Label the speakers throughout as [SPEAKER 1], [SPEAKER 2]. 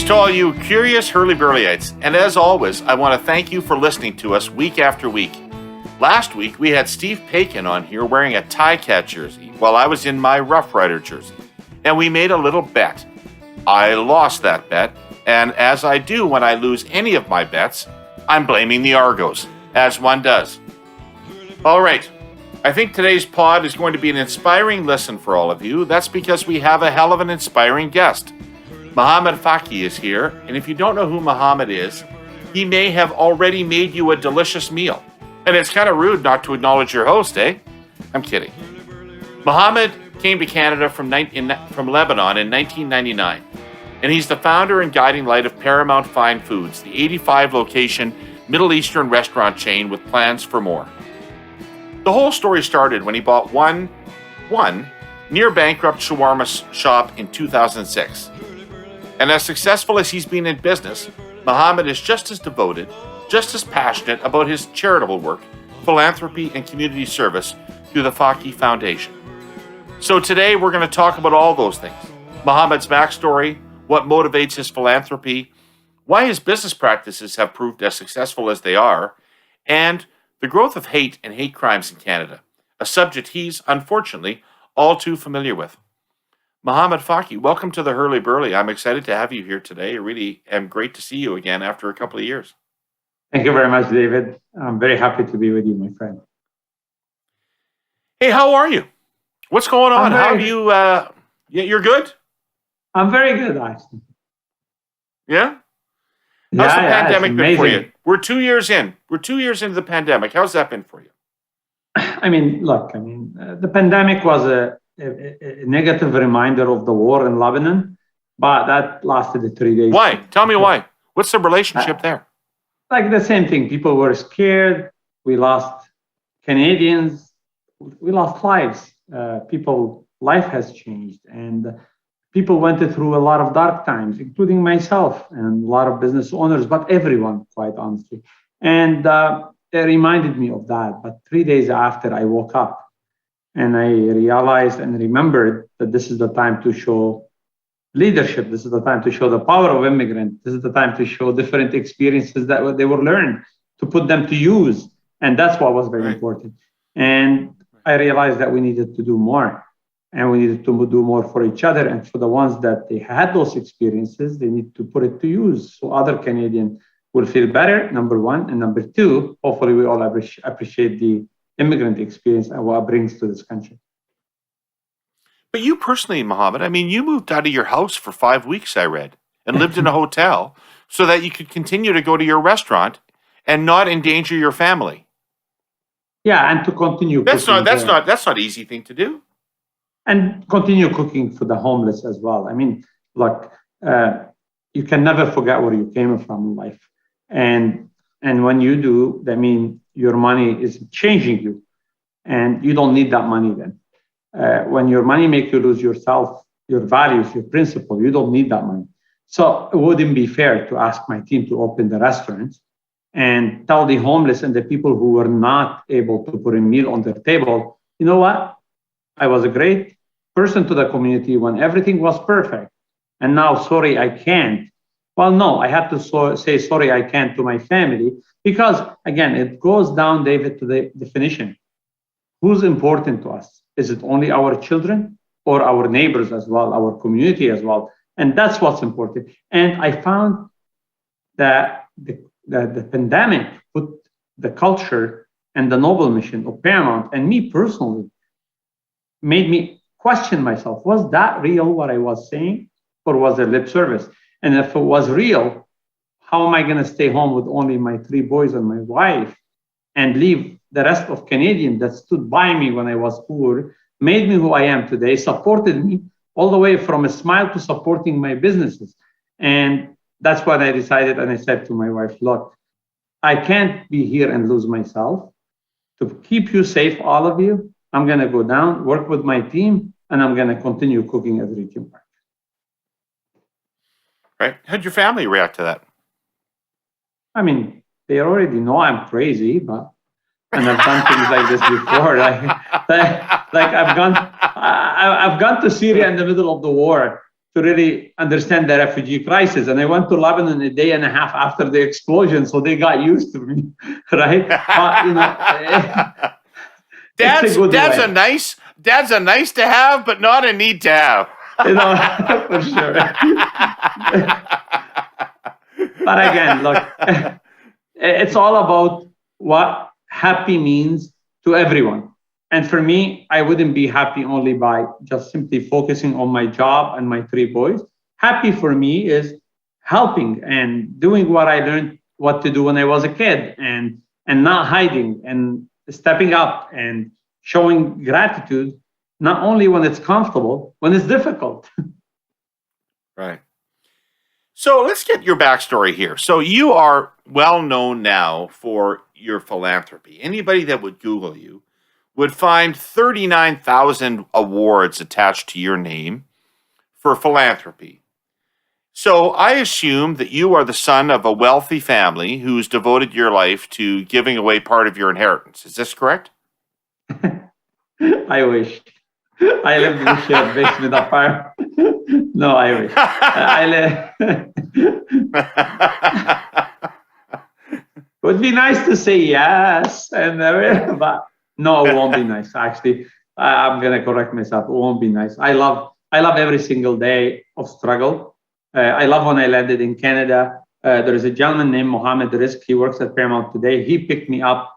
[SPEAKER 1] Greetings to all you curious Herle Burlyites, and as always, I want to thank you for listening to us week after week. Last week, we had Steve Pakin on here wearing a Cat jersey while I was in my Rough Rider jersey, and we made a little bet. I lost that bet, and as I do when I lose any of my bets, I'm blaming the Argos, as one does. All right, I think today's pod is going to be an inspiring listen for all of you. That's because we have a hell of an inspiring guest. Mohamad Fakih is here, and if you don't know who Mohamad is, he may have already made you a delicious meal. And it's kind of rude not to acknowledge your host, eh? I'm kidding. Mohamad came to Canada from Lebanon in 1999, and he's the founder and guiding light of Paramount Fine Foods, the 85-location Middle Eastern restaurant chain with plans for more. The whole story started when he bought one near-bankrupt shawarma shop in 2006. And as successful as he's been in business, Mohamad is just as devoted, just as passionate about his charitable work, philanthropy, and community service through the Fakih Foundation. So today we're going to talk about all those things. Mohamad's backstory, what motivates his philanthropy, why his business practices have proved as successful as they are, and the growth of hate and hate crimes in Canada, a subject he's, unfortunately, all too familiar with. Mohamad Fakih, welcome to the Herle Burly. I'm excited to have you here today. I really am great to see you again after a couple of years.
[SPEAKER 2] Thank you very much, David. I'm very happy to be with you, my friend.
[SPEAKER 1] Hey, how are you? What's going on? How are you? You're good?
[SPEAKER 2] I'm very good, actually.
[SPEAKER 1] Yeah? How's the pandemic been for you? We're 2 years in. We're 2 years into the pandemic. How's that been for you?
[SPEAKER 2] The pandemic was a negative reminder of the war in Lebanon, but that lasted 3 days.
[SPEAKER 1] Why? Tell me why. What's the relationship there?
[SPEAKER 2] Like the same thing. People were scared. We lost Canadians. We lost lives. Life has changed. And people went through a lot of dark times, including myself and a lot of business owners, but everyone, quite honestly. And it reminded me of that. But 3 days after, I woke up. And I realized and remembered that this is the time to show leadership. This is the time to show the power of immigrants. This is the time to show different experiences that they were learned, to put them to use. And that's what was very important. And I realized that we needed to do more. And we needed to do more for each other. And for the ones that they had those experiences, they need to put it to use so other Canadians will feel better, number one. And number two, hopefully we all appreciate the immigrant experience and what it brings to this country.
[SPEAKER 1] But you personally, Mohamad, you moved out of your house for 5 weeks, I read, and lived in a hotel so that you could continue to go to your restaurant and not endanger your family.
[SPEAKER 2] Yeah, and to continue.
[SPEAKER 1] That's not an easy thing to do.
[SPEAKER 2] And continue cooking for the homeless as well. You can never forget where you came from in life, and when you do, that means your money is changing you, and you don't need that money then. When your money makes you lose yourself, your values, your principle, you don't need that money. So it wouldn't be fair to ask my team to open the restaurants and tell the homeless and the people who were not able to put a meal on their table, you know what? I was a great person to the community when everything was perfect. And now, sorry, I can't. Well, no, I have to say sorry, I can't to my family. Because, again, it goes down, David, to the definition. Who's important to us? Is it only our children or our neighbors as well, our community as well? And that's what's important. And I found that the pandemic put the culture and the noble mission of Paramount, and me personally, made me question myself. Was that real, what I was saying, or was it lip service? And if it was real, how am I going to stay home with only my 3 boys and my wife and leave the rest of Canadians that stood by me when I was poor, made me who I am today, supported me all the way from a smile to supporting my businesses? And that's what I decided. And I said to my wife, look, I can't be here and lose myself. To keep you safe, all of you, I'm going to go down, work with my team, and I'm going to continue cooking at Region Park.
[SPEAKER 1] Right. How'd your family react to that?
[SPEAKER 2] They already know I'm crazy, and I've done things like this before. I've gone to Syria in the middle of the war, to really understand the refugee crisis. And I went to Lebanon a day and a half after the explosion, so they got used to me, right? But it's a good
[SPEAKER 1] Dad's
[SPEAKER 2] way.
[SPEAKER 1] a nice to have, but not a need to have.
[SPEAKER 2] For sure. But again, look, it's all about what happy means to everyone. And for me, I wouldn't be happy only by just simply focusing on my job and my 3 boys. Happy for me is helping and doing what I learned what to do when I was a kid, and not hiding and stepping up and showing gratitude, not only when it's comfortable, when it's difficult.
[SPEAKER 1] Right. So let's get your backstory here. So you are well known now for your philanthropy. Anybody that would Google you would find 39,000 awards attached to your name for philanthropy. So I assume that you are the son of a wealthy family who's devoted your life to giving away part of your inheritance. Is this correct?
[SPEAKER 2] I wish. I lived in a shared basement apartment. No, I wish. It would be nice to say yes, but no, it won't be nice. Actually, I'm gonna correct myself. It won't be nice. I love every single day of struggle. I love when I landed in Canada. There is a gentleman named Mohamad Fakih. He works at Paramount today. He picked me up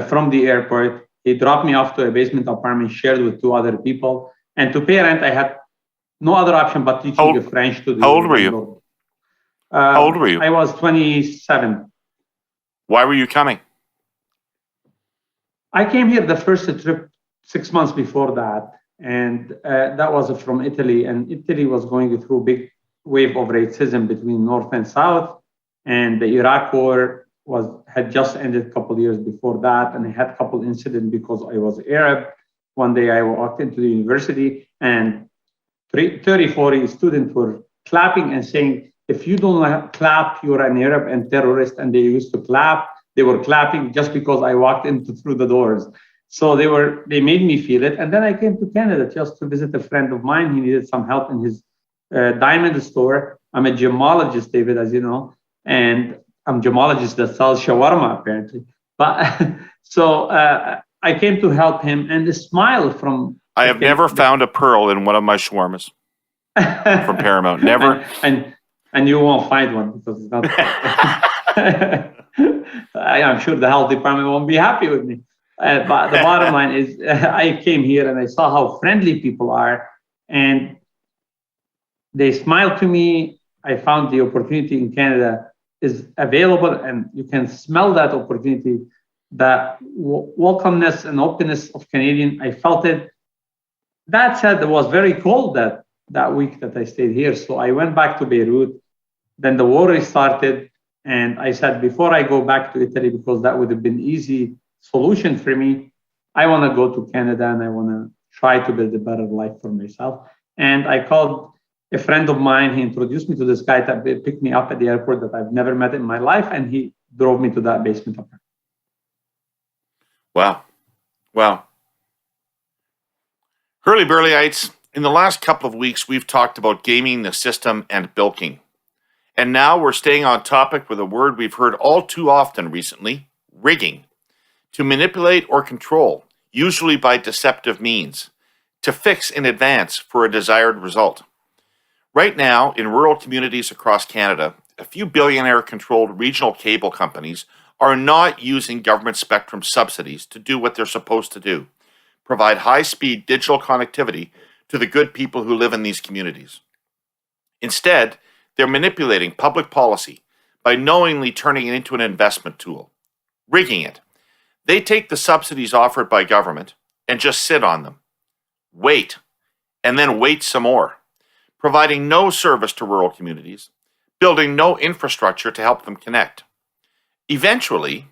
[SPEAKER 2] from the airport. He dropped me off to a basement apartment shared with 2 other people. And to pay rent, I had no other option but teaching the French to the.
[SPEAKER 1] How old were you? How old were you?
[SPEAKER 2] I was 27.
[SPEAKER 1] Why were you coming?
[SPEAKER 2] I came here the first trip 6 months before that. And that was from Italy. And Italy was going through a big wave of racism between North and South. And the Iraq War had just ended a couple of years before that. And I had a couple incidents because I was Arab. One day I walked into the university and 30, 40 students were clapping and saying, if you don't clap, you're an Arab and terrorist. And they used to clap. They were clapping just because I walked through the doors. So they made me feel it. And then I came to Canada just to visit a friend of mine. He needed some help in his diamond store. I'm a gemologist, David, as you know, and I'm a gemologist that sells shawarma, apparently. But so I came to help him, and the smile from...
[SPEAKER 1] I have never found a pearl in one of my shawarmas from Paramount. Never.
[SPEAKER 2] And you won't find one because it's not... I'm sure the health department won't be happy with me. But the bottom line is I came here and I saw how friendly people are, and they smiled to me. I found the opportunity in Canada is available, and you can smell that opportunity, that welcomeness and openness of Canadian. I felt it. That said, it was very cold that week that I stayed here. So I went back to Beirut. Then the war started, and I said, before I go back to Italy, because that would have been easy solution for me, I want to go to Canada and I want to try to build a better life for myself. And I called a friend of mine. He introduced me to this guy that picked me up at the airport that I've never met in my life, and he drove me to that basement apartment.
[SPEAKER 1] Wow. Herle Burlyites, in the last couple of weeks, we've talked about gaming the system and bilking. And now we're staying on topic with a word we've heard all too often recently, rigging. To manipulate or control, usually by deceptive means, to fix in advance for a desired result. Right now, in rural communities across Canada, a few billionaire-controlled regional cable companies are not using government spectrum subsidies to do what they're supposed to do, provide high-speed digital connectivity to the good people who live in these communities. Instead, they're manipulating public policy by knowingly turning it into an investment tool, rigging it. They take the subsidies offered by government and just sit on them, wait, and then wait some more, providing no service to rural communities, building no infrastructure to help them connect. Eventually,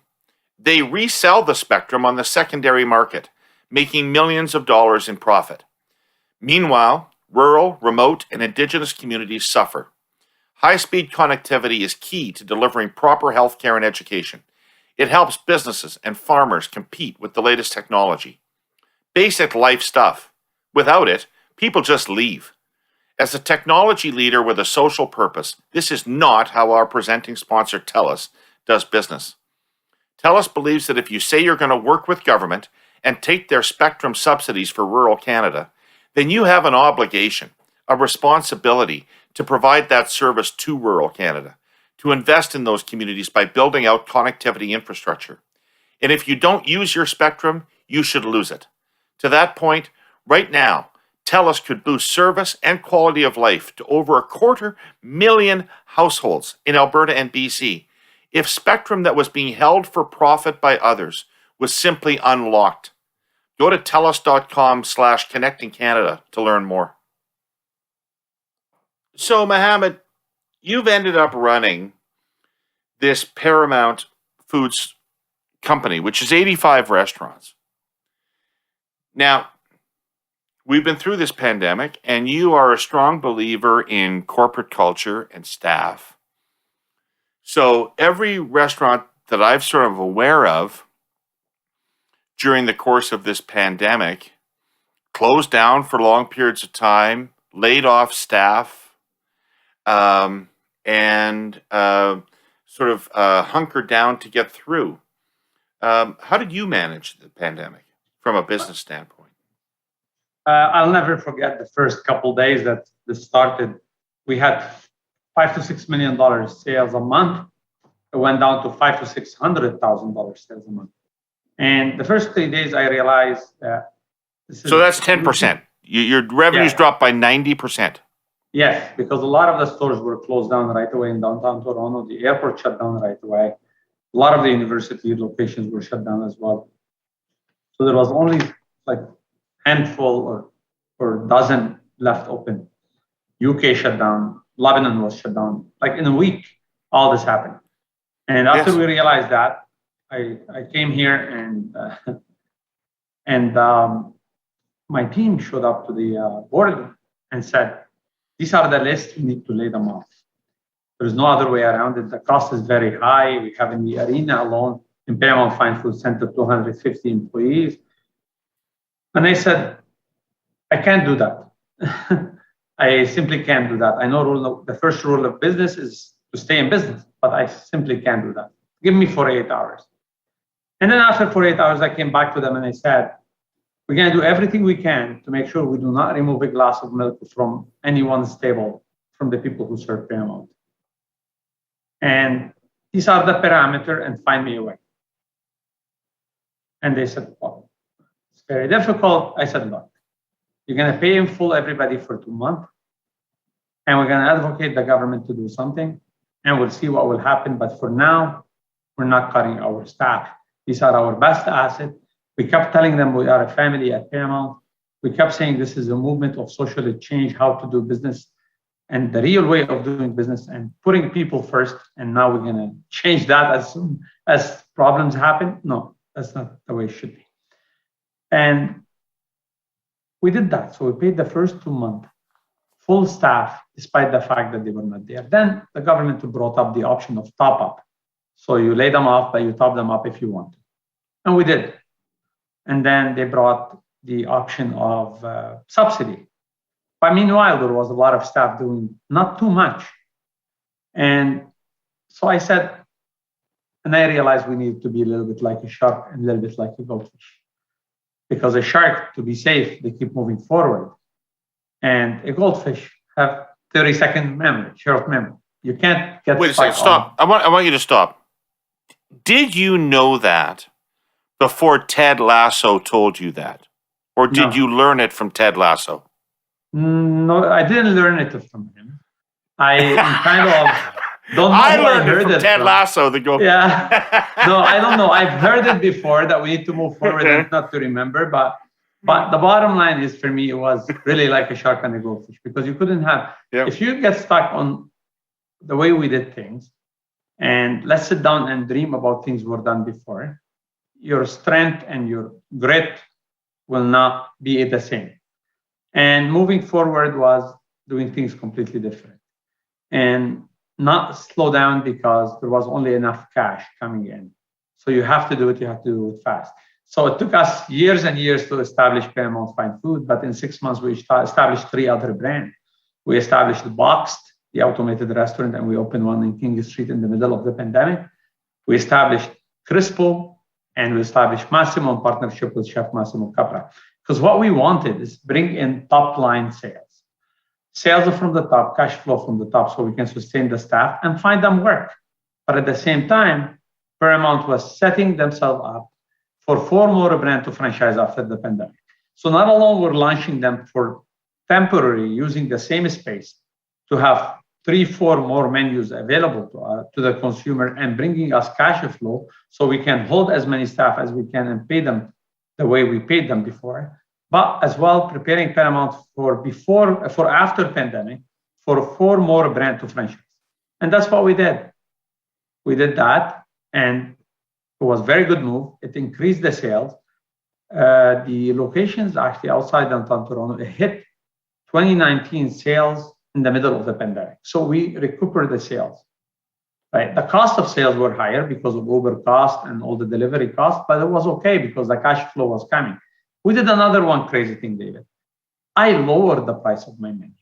[SPEAKER 1] they resell the spectrum on the secondary market, making millions of dollars in profit. Meanwhile, rural, remote, and indigenous communities suffer. High-speed connectivity is key to delivering proper health care and education. It helps businesses and farmers compete with the latest technology. Basic life stuff. Without it, people just leave. As a technology leader with a social purpose, this is not how our presenting sponsor TELUS does business. TELUS believes that if you say you're going to work with government and take their spectrum subsidies for rural Canada, then you have an obligation, a responsibility to provide that service to rural Canada, to invest in those communities by building out connectivity infrastructure. And if you don't use your spectrum, you should lose it. To that point, right now, TELUS could boost service and quality of life to over 250,000 households in Alberta and BC if spectrum that was being held for profit by others was simply unlocked. Go to TELUS.com/connectingcanada to learn more. So, Mohamad, you've ended up running this Paramount Foods company, which is 85 restaurants. Now, we've been through this pandemic, and you are a strong believer in corporate culture and staff. So every restaurant that I've sort of aware of during the course of this pandemic closed down for long periods of time, laid off staff, and hunkered down to get through. How did you manage the pandemic from a business standpoint?
[SPEAKER 2] I'll never forget the first couple days that this started. We had $5 to $6 million sales a month. It went down to $500,000 to $600,000 sales a month. And the first 3 days, I realized that
[SPEAKER 1] so that's 10%. Your revenues dropped by 90%.
[SPEAKER 2] Yes, because a lot of the stores were closed down right away in downtown Toronto. The airport shut down right away. A lot of the university locations were shut down as well. So there was only like handful or dozen left open. UK shut down. Lebanon was shut down. Like in a week, all this happened. And after we realized that, I came here and my team showed up to the board and said, these are the lists, we need to lay them off. There's no other way around it. The cost is very high. We have in the arena alone, in Paramount Fine Foods Center, 250 employees. And I said, I can't do that. I simply can't do that. I know the first rule of business is to stay in business, but I simply can't do that. Give me 48 hours. And then after 48 hours, I came back to them and I said, we're going to do everything we can to make sure we do not remove a glass of milk from anyone's table, from the people who serve Paramount. And these are the parameters, and find me a way. And they said, well, it's very difficult. I said, look, you're going to pay in full everybody for 2 months, and we're going to advocate the government to do something, and we'll see what will happen. But for now, we're not cutting our staff. These are our best assets. We kept telling them we are a family at Paramount. We kept saying this is a movement of social change, how to do business, and the real way of doing business, and putting people first. And now we're going to change that as soon as problems happen. No, that's not the way it should be. And we did that. So we paid the first 2 months, full staff, despite the fact that they were not there. Then the government brought up the option of top up. So you lay them off, but you top them up if you want to. And we did. And then they brought the option of subsidy. But meanwhile, there was a lot of staff doing not too much. And so I said, and I realized we need to be a little bit like a shark and a little bit like a goldfish. Because a shark, to be safe, they keep moving forward. And a goldfish have 30-second memory, short memory. You can't get
[SPEAKER 1] Wait a second, stop. I want you to stop. Did you know that before Ted Lasso told you that? Or did you learn it from Ted Lasso?
[SPEAKER 2] No, I didn't learn it from him. I kind of don't know.
[SPEAKER 1] I learned it from Ted Lasso.
[SPEAKER 2] Yeah. No, I don't know. I've heard it before that we need to move forward and not to remember. But the bottom line is, for me, it was really like a shark and a goldfish, because you couldn't have, if you get stuck on the way we did things, and let's sit down and dream about things were done before, your strength and your grit will not be the same. And moving forward was doing things completely different and not slow down because there was only enough cash coming in. So you have to do it, you have to do it fast. So it took us years and years to establish Paramount Fine Food, but in 6 months, we established 3 other brands. We established Boxed, the automated restaurant, and we opened one in King Street in the middle of the pandemic. We established Crispo, and we established Massimo in partnership with Chef Massimo Capra. Because what we wanted is bring in top-line sales. Sales from the top, cash flow from the top, so we can sustain the staff and find them work. But at the same time, Paramount was setting themselves up for 4 more brands to franchise after the pandemic. So not alone we're launching them for temporary, using the same space to have 3-4 more menus available to the consumer and bringing us cash flow so we can hold as many staff as we can and pay them the way we paid them before, but as well preparing Paramount for after pandemic for 4 more brands to franchise. And that's what we did. We did that, and it was a very good move. It increased the sales. The locations actually outside downtown Toronto, it hit 2019 sales in the middle of the pandemic. So we recovered the sales. Right? The cost of sales were higher because of Uber cost and all the delivery costs, but it was okay because the cash flow was coming. We did another one crazy thing, David. I lowered the price of my menu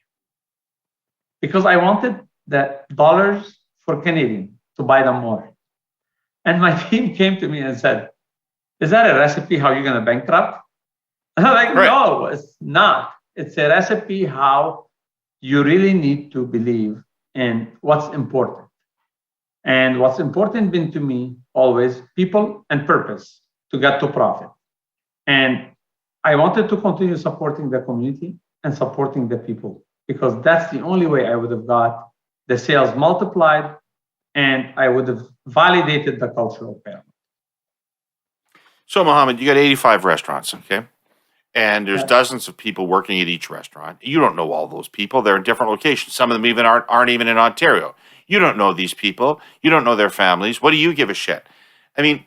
[SPEAKER 2] because I wanted the dollars for Canadian to buy them more. And my team came to me and said, is that a recipe how you're going to bankrupt? And I'm like, no, it's not. It's a recipe how you really need to believe in what's important. And what's important been to me always people and purpose to get to profit. And I wanted to continue supporting the community and supporting the people because that's the only way I would have got the sales multiplied and I would have validated the culture of Paramount.
[SPEAKER 1] So, Mohamad, you got 85 restaurants, okay? And there's dozens of people working at each restaurant. You don't know all those people. They're in different locations. Some of them even aren't even in Ontario. You don't know these people. You don't know their families. What do you give a shit? I mean,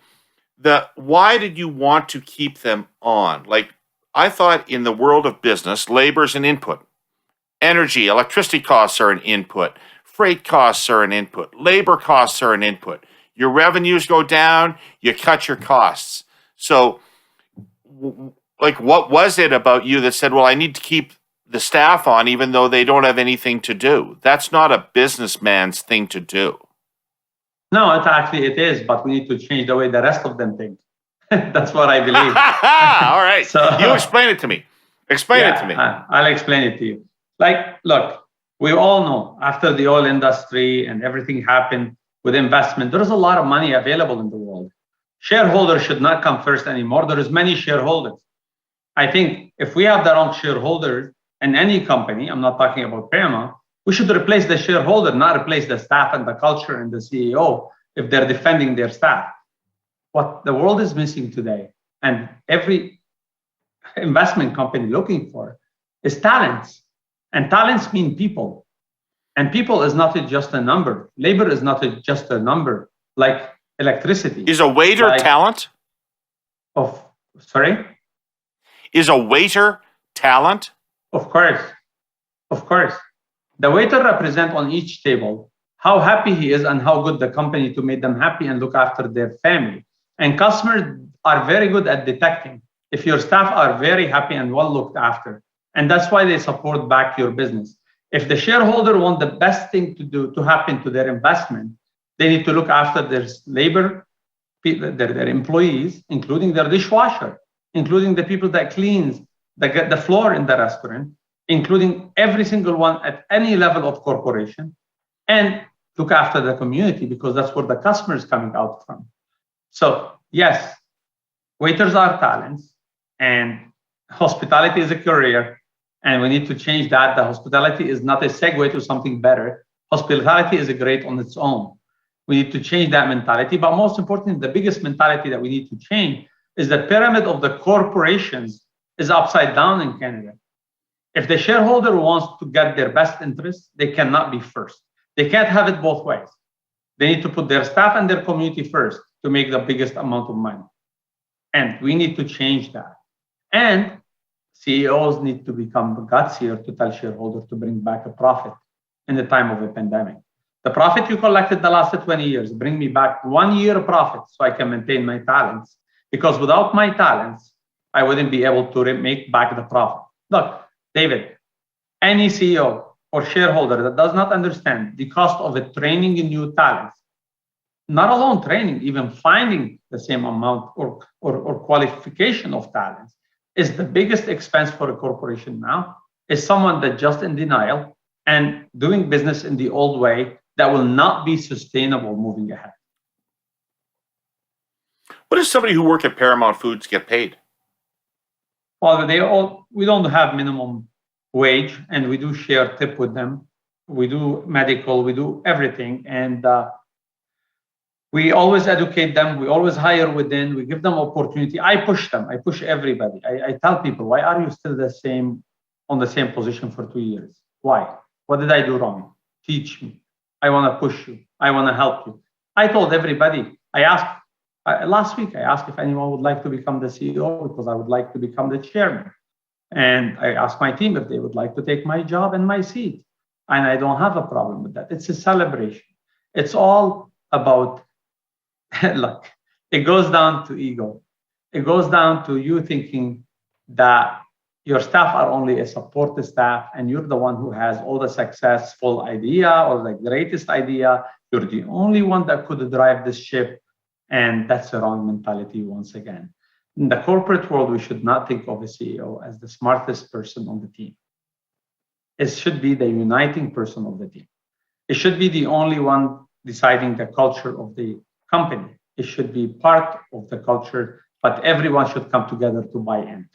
[SPEAKER 1] why did you want to keep them on? Like, I thought in the world of business, labor is an input. Energy, electricity costs are an input. Freight costs are an input. Labor costs are an input. Your revenues go down, you cut your costs. So, like, what was it about you that said, well, I need to keep the staff on even though they don't have anything to do? That's not a businessman's thing to do.
[SPEAKER 2] No, it is, but we need to change the way the rest of them think. That's what I believe.
[SPEAKER 1] All right. So, you explain it to me. Explain it to me.
[SPEAKER 2] I'll explain it to you. Like, look, we all know after the oil industry and everything happened with investment, there is a lot of money available in the world. Shareholders should not come first anymore. There is many shareholders. I think if we have the wrong shareholders in any company, I'm not talking about Paramount, we should replace the shareholder, not replace the staff and the culture and the CEO if they're defending their staff. What the world is missing today, and every investment company looking for, is talents. And talents mean people. And people is not just a number. Labor is not just a number, like electricity.
[SPEAKER 1] Is a waiter talent?
[SPEAKER 2] Sorry?
[SPEAKER 1] Is a waiter talent?
[SPEAKER 2] Of course. Of course. The waiter represents on each table how happy he is and how good the company to make them happy and look after their family. And customers are very good at detecting if your staff are very happy and well looked after. And that's why they support back your business. If the shareholder want the best thing to happen to their investment, they need to look after their labor, their employees, including their dishwasher, including the people that cleans the floor in the restaurant, including every single one at any level of corporation, and look after the community because that's where the customer is coming out from. So yes, waiters are talents and hospitality is a career. And we need to change that. The hospitality is not a segue to something better. Hospitality is great on its own. We need to change that mentality. But most importantly, the biggest mentality that we need to change is the pyramid of the corporations is upside down in Canada. If the shareholder wants to get their best interest, they cannot be first. They can't have it both ways. They need to put their staff and their community first to make the biggest amount of money. And we need to change that. And CEOs need to become gutsier to tell shareholders to bring back a profit in the time of a pandemic. The profit you collected the last 20 years, bring me back 1 year of profit so I can maintain my talents. Because without my talents, I wouldn't be able to make back the profit. Look, David, any CEO or shareholder that does not understand the cost of a training in new talents, not alone training, even finding the same amount or qualification of talents, is the biggest expense for a corporation now, is someone that just in denial and doing business in the old way that will not be sustainable moving ahead.
[SPEAKER 1] What does somebody who works at Paramount Foods get paid?
[SPEAKER 2] Well, we don't have minimum wage, and we do share tip with them. We do medical, we do everything, and we always educate them. We always hire within. We give them opportunity. I push them. I push everybody. I tell people, why are you still on the same position for 2 years? Why? What did I do wrong? Teach me. I want to push you. I want to help you. I told everybody. I asked last week. I asked if anyone would like to become the CEO because I would like to become the chairman. And I asked my team if they would like to take my job and my seat. And I don't have a problem with that. It's a celebration. It's all about luck. It goes down to ego. It goes down to you thinking that your staff are only a support staff and you're the one who has all the successful idea or the greatest idea. You're the only one that could drive this ship. And that's the wrong mentality once again. In the corporate world, we should not think of a CEO as the smartest person on the team. It should be the uniting person of the team. It should be the only one deciding the culture of the company. It should be part of the culture, but everyone should come together to buy in.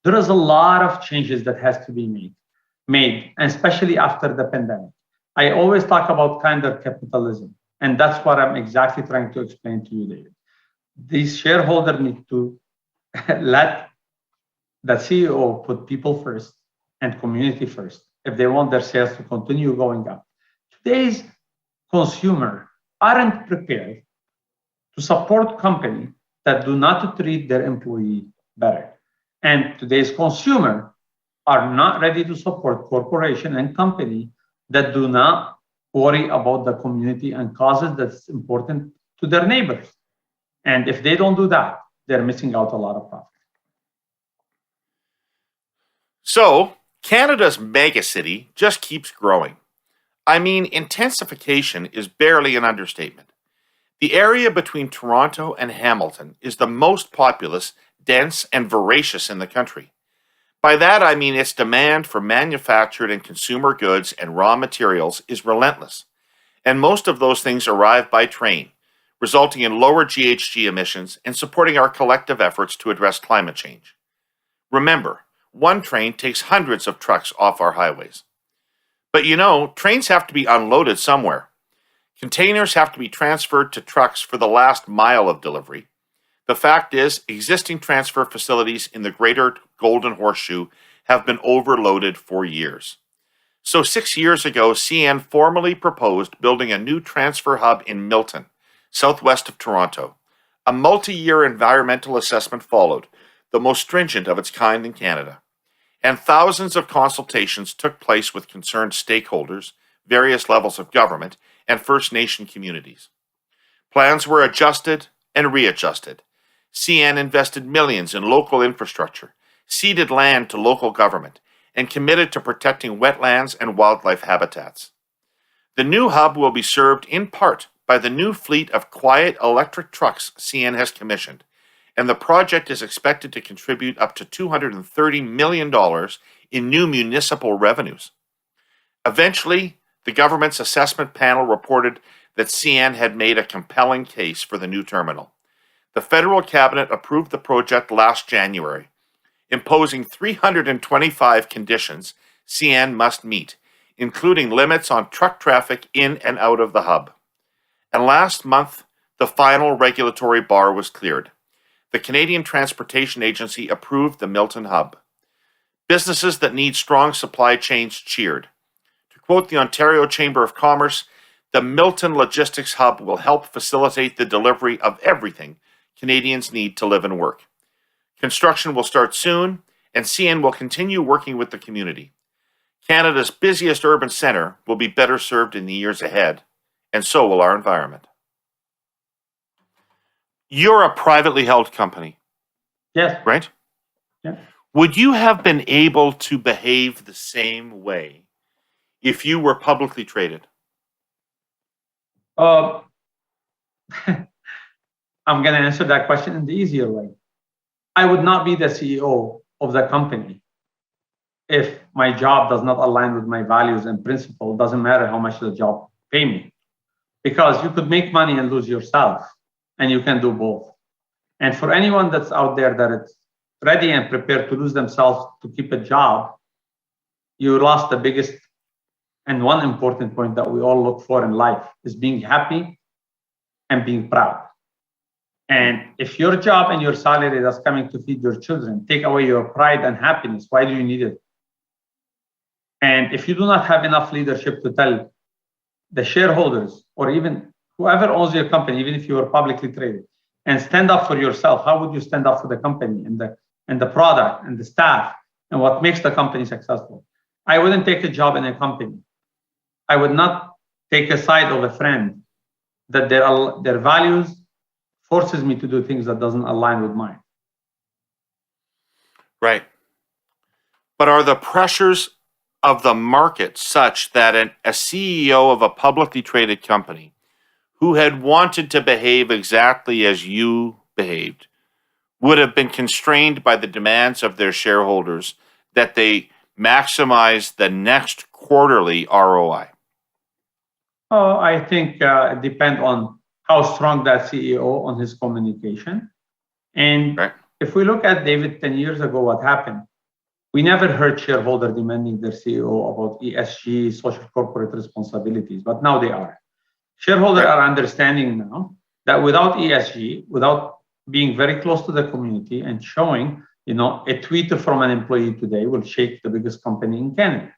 [SPEAKER 2] There is a lot of changes that has to be made, and especially after the pandemic. I always talk about kind of capitalism, and that's what I'm exactly trying to explain to you, David. These shareholders need to let the CEO put people first and community first if they want their sales to continue going up. Today's consumer aren't prepared to support companies that do not treat their employee better. And today's consumer are not ready to support corporation and company that do not worry about the community and causes that's important to their neighbors. And if they don't do that, they're missing out a lot of profit.
[SPEAKER 1] So, Canada's megacity just keeps growing. I mean, intensification is barely an understatement. The area between Toronto and Hamilton is the most populous, dense, and voracious in the country. By that, I mean its demand for manufactured and consumer goods and raw materials is relentless. And most of those things arrive by train, resulting in lower GHG emissions and supporting our collective efforts to address climate change. Remember, one train takes hundreds of trucks off our highways. But you know, trains have to be unloaded somewhere. Containers have to be transferred to trucks for the last mile of delivery. The fact is, existing transfer facilities in the greater Golden Horseshoe have been overloaded for years. So 6 years ago, CN formally proposed building a new transfer hub in Milton, southwest of Toronto. A multi-year environmental assessment followed, the most stringent of its kind in Canada. And thousands of consultations took place with concerned stakeholders, various levels of government, and First Nation communities. Plans were adjusted and readjusted. CN invested millions in local infrastructure, ceded land to local government, and committed to protecting wetlands and wildlife habitats. The new hub will be served in part by the new fleet of quiet electric trucks CN has commissioned, and the project is expected to contribute up to $230 million in new municipal revenues. Eventually, the government's assessment panel reported that CN had made a compelling case for the new terminal. The federal cabinet approved the project last January, imposing 325 conditions CN must meet, including limits on truck traffic in and out of the hub. And last month, the final regulatory bar was cleared. The Canadian Transportation Agency approved the Milton hub. Businesses that need strong supply chains cheered. To quote the Ontario Chamber of Commerce, the Milton Logistics Hub will help facilitate the delivery of everything Canadians need to live and work. Construction will start soon, and CN will continue working with the community. Canada's busiest urban centre will be better served in the years ahead, and so will our environment. You're a privately held company.
[SPEAKER 2] Yes.
[SPEAKER 1] Right?
[SPEAKER 2] Yeah.
[SPEAKER 1] Would you have been able to behave the same way if you were publicly traded?
[SPEAKER 2] Uh, I'm going to answer that question in the easier way. I would not be the CEO of the company if my job does not align with my values and principle. Doesn't matter how much the job pay me, because you could make money and lose yourself, and you can do both. And for anyone that's out there that is ready and prepared to lose themselves to keep a job, you lost the biggest and one important point that we all look for in life is being happy and being proud. And if your job and your salary that's coming to feed your children take away your pride and happiness, why do you need it? And if you do not have enough leadership to tell the shareholders or even whoever owns your company, even if you are publicly traded, and stand up for yourself, how would you stand up for the company and the product and the staff and what makes the company successful? I wouldn't take a job in a company. I would not take a side of a friend that their values forces me to do things that doesn't align with mine.
[SPEAKER 1] Right. But are the pressures of the market such that a CEO of a publicly traded company who had wanted to behave exactly as you behaved would have been constrained by the demands of their shareholders that they maximize the next quarterly ROI?
[SPEAKER 2] Oh, I think it depends on how strong that CEO on his communication. And
[SPEAKER 1] Right.
[SPEAKER 2] if we look at David 10 years ago, what happened? We never heard shareholder demanding their CEO about ESG, social corporate responsibilities, but now they are. Shareholders
[SPEAKER 1] Right.
[SPEAKER 2] are understanding now that without ESG, without being very close to the community and showing, a tweet from an employee today will shake the biggest company in Canada,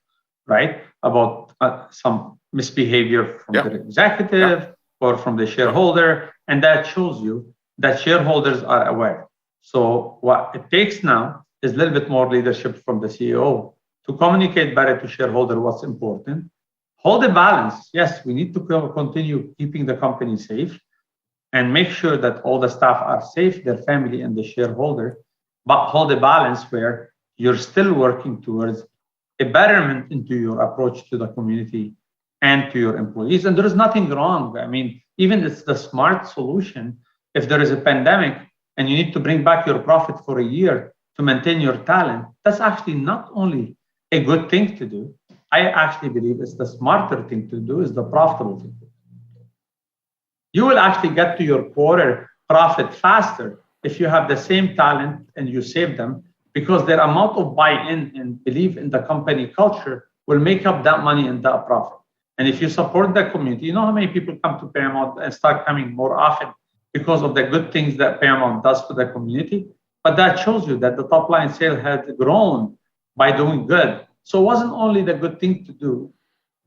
[SPEAKER 2] right? About some misbehavior from
[SPEAKER 1] Yeah.
[SPEAKER 2] the executive or from the shareholder. And that shows you that shareholders are aware. So what it takes now is a little bit more leadership from the CEO to communicate better to shareholder what's important. Hold a balance. Yes, we need to continue keeping the company safe and make sure that all the staff are safe, their family and the shareholder, but hold a balance where you're still working towards a betterment into your approach to the community and to your employees. And there is nothing wrong. I mean, even it's the smart solution. If there is a pandemic and you need to bring back your profit for a year to maintain your talent, that's actually not only a good thing to do. I actually believe it's the smarter thing to do, is the profitable thing to do. You will actually get to your quarter profit faster if you have the same talent and you save them, because their amount of buy-in and belief in the company culture will make up that money and that profit. And if you support the community, you know how many people come to Paramount and start coming more often because of the good things that Paramount does to the community. But that shows you that the top line sale had grown by doing good. So it wasn't only the good thing to do,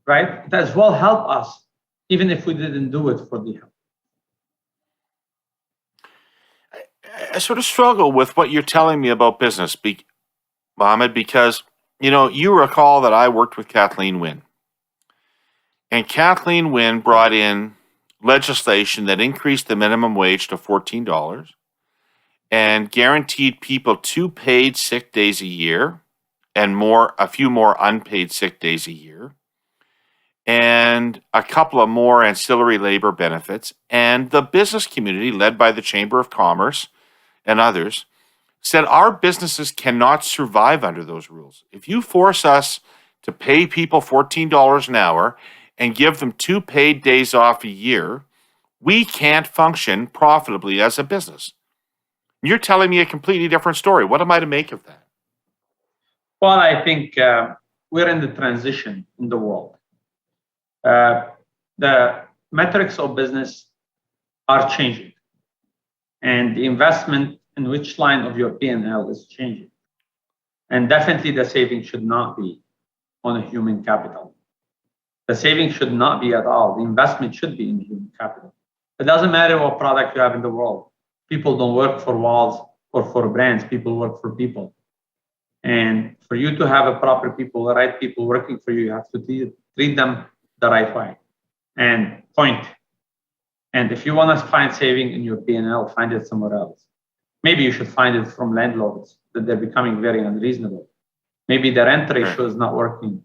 [SPEAKER 2] right? It as well helped us, even if we didn't do it for the help.
[SPEAKER 1] I sort of struggle with what you're telling me about business, Mohamad, because, you recall that I worked with Kathleen Wynne. And Kathleen Wynne brought in legislation that increased the minimum wage to $14 and guaranteed people 2 paid sick days a year and a few more unpaid sick days a year, and a couple of more ancillary labor benefits. And the business community, led by the Chamber of Commerce and others, said our businesses cannot survive under those rules. If you force us to pay people $14 an hour and give them 2 paid days off a year, we can't function profitably as a business. You're telling me a completely different story. What am I to make of that?
[SPEAKER 2] Well, I think we're in the transition in the world. The metrics of business are changing, and the investment in which line of your P&L is changing. And definitely the saving should not be on a human capital. The saving should not be at all. The investment should be in human capital. It doesn't matter what product you have in the world. People don't work for walls or for brands. People work for people. And for you to have a proper people, the right people working for you, you have to treat them the right way. And point. And if you want to find saving in your P&L, find it somewhere else. Maybe you should find it from landlords that they're becoming very unreasonable. Maybe the rent ratio is not working.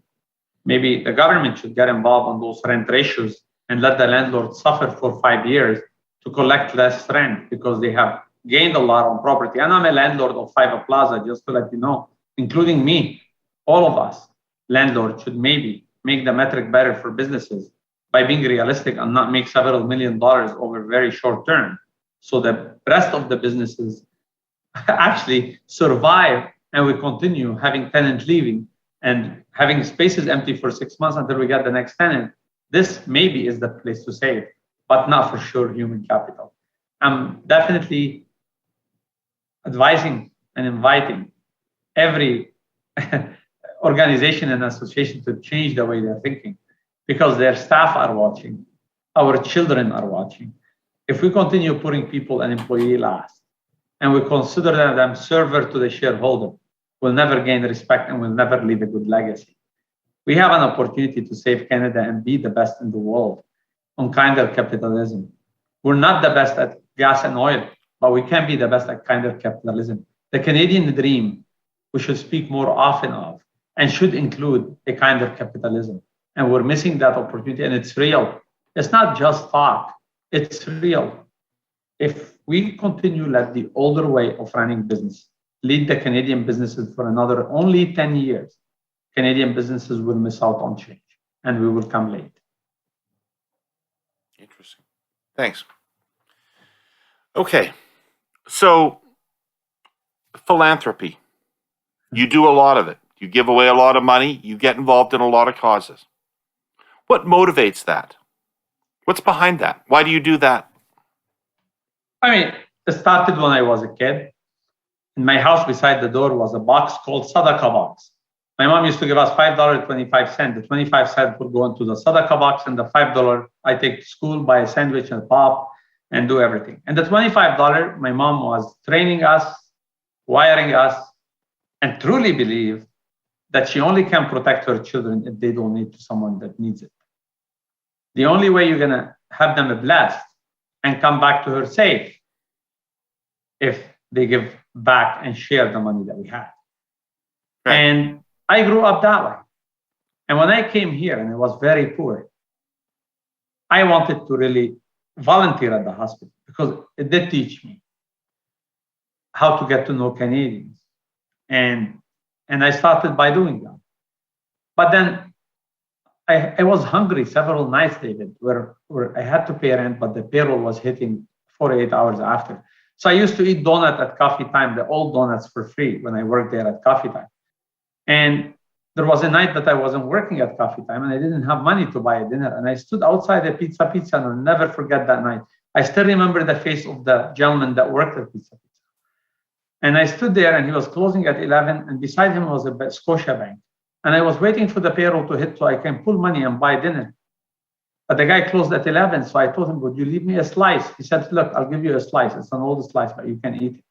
[SPEAKER 2] Maybe the government should get involved on those rent ratios and let the landlord suffer for 5 years to collect less rent because they have gained a lot on property. And I'm a landlord of Five Plaza, just to let you know, including me, all of us, landlords should maybe make the metric better for businesses by being realistic and not make several $1 million over very short term. So the rest of the businesses actually survive and we continue having tenants leaving and having spaces empty for 6 months until we get the next tenant. This maybe is the place to save, but not for sure human capital. I'm definitely advising and inviting every organization and association to change the way they're thinking because their staff are watching, our children are watching. If we continue putting people and employee last, and we consider them server to the shareholder, we'll never gain respect and we'll never leave a good legacy. We have an opportunity to save Canada and be the best in the world on kinder capitalism. We're not the best at gas and oil, but we can be the best at kinder capitalism. The Canadian dream, we should speak more often of and should include a kinder capitalism. And we're missing that opportunity, and it's real. It's not just talk, it's real. If we continue let the older way of running business lead the Canadian businesses for another only 10 years, Canadian businesses will miss out on change and we will come late.
[SPEAKER 1] Interesting. Thanks. Okay. So, philanthropy. You do a lot of it. You give away a lot of money. You get involved in a lot of causes. What motivates that? What's behind that? Why do you do that?
[SPEAKER 2] I mean, it started when I was a kid. In my house beside the door was a box called Sadaqah box. My mom used to give us $5.25. The 25 cents would go into the Sadaqah box, and the $5 I take to school, buy a sandwich and a pop, and do everything. And the $25, my mom was training us, wiring us, and truly believe that she only can protect her children if they donate to someone that needs it. The only way you're going to have them blessed and come back to her safe if they give back and share the money that we have. Right. And I grew up that way. And when I came here and I was very poor, I wanted to really volunteer at the hospital because it did teach me how to get to know Canadians. And I started by doing that. But then I was hungry several nights, David, where I had to pay rent, but the payroll was hitting 48 hours after. So I used to eat donut at coffee time, the old donuts for free when I worked there at coffee time. And there was a night that I wasn't working at coffee time and I didn't have money to buy a dinner. And I stood outside a Pizza and I'll never forget that night. I still remember the face of the gentleman that worked at Pizza. And I stood there and he was closing at 11 and beside him was a Scotia Bank. And I was waiting for the payroll to hit so I can pull money and buy dinner. But the guy closed at 11, so I told him, would you leave me a slice? He said, look, I'll give you a slice. It's an old slice, but you can eat it.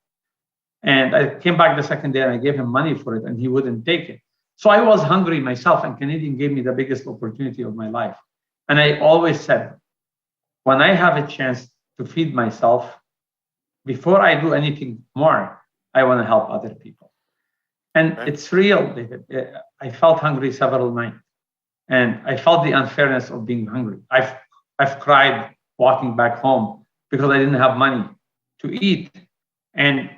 [SPEAKER 2] And I came back the second day and I gave him money for it and he wouldn't take it. So I was hungry myself and Canadian gave me the biggest opportunity of my life. And I always said, when I have a chance to feed myself, before I do anything more, I want to help other people. And it's real, David. I felt hungry several nights. And I felt the unfairness of being hungry. I've cried walking back home because I didn't have money to eat. And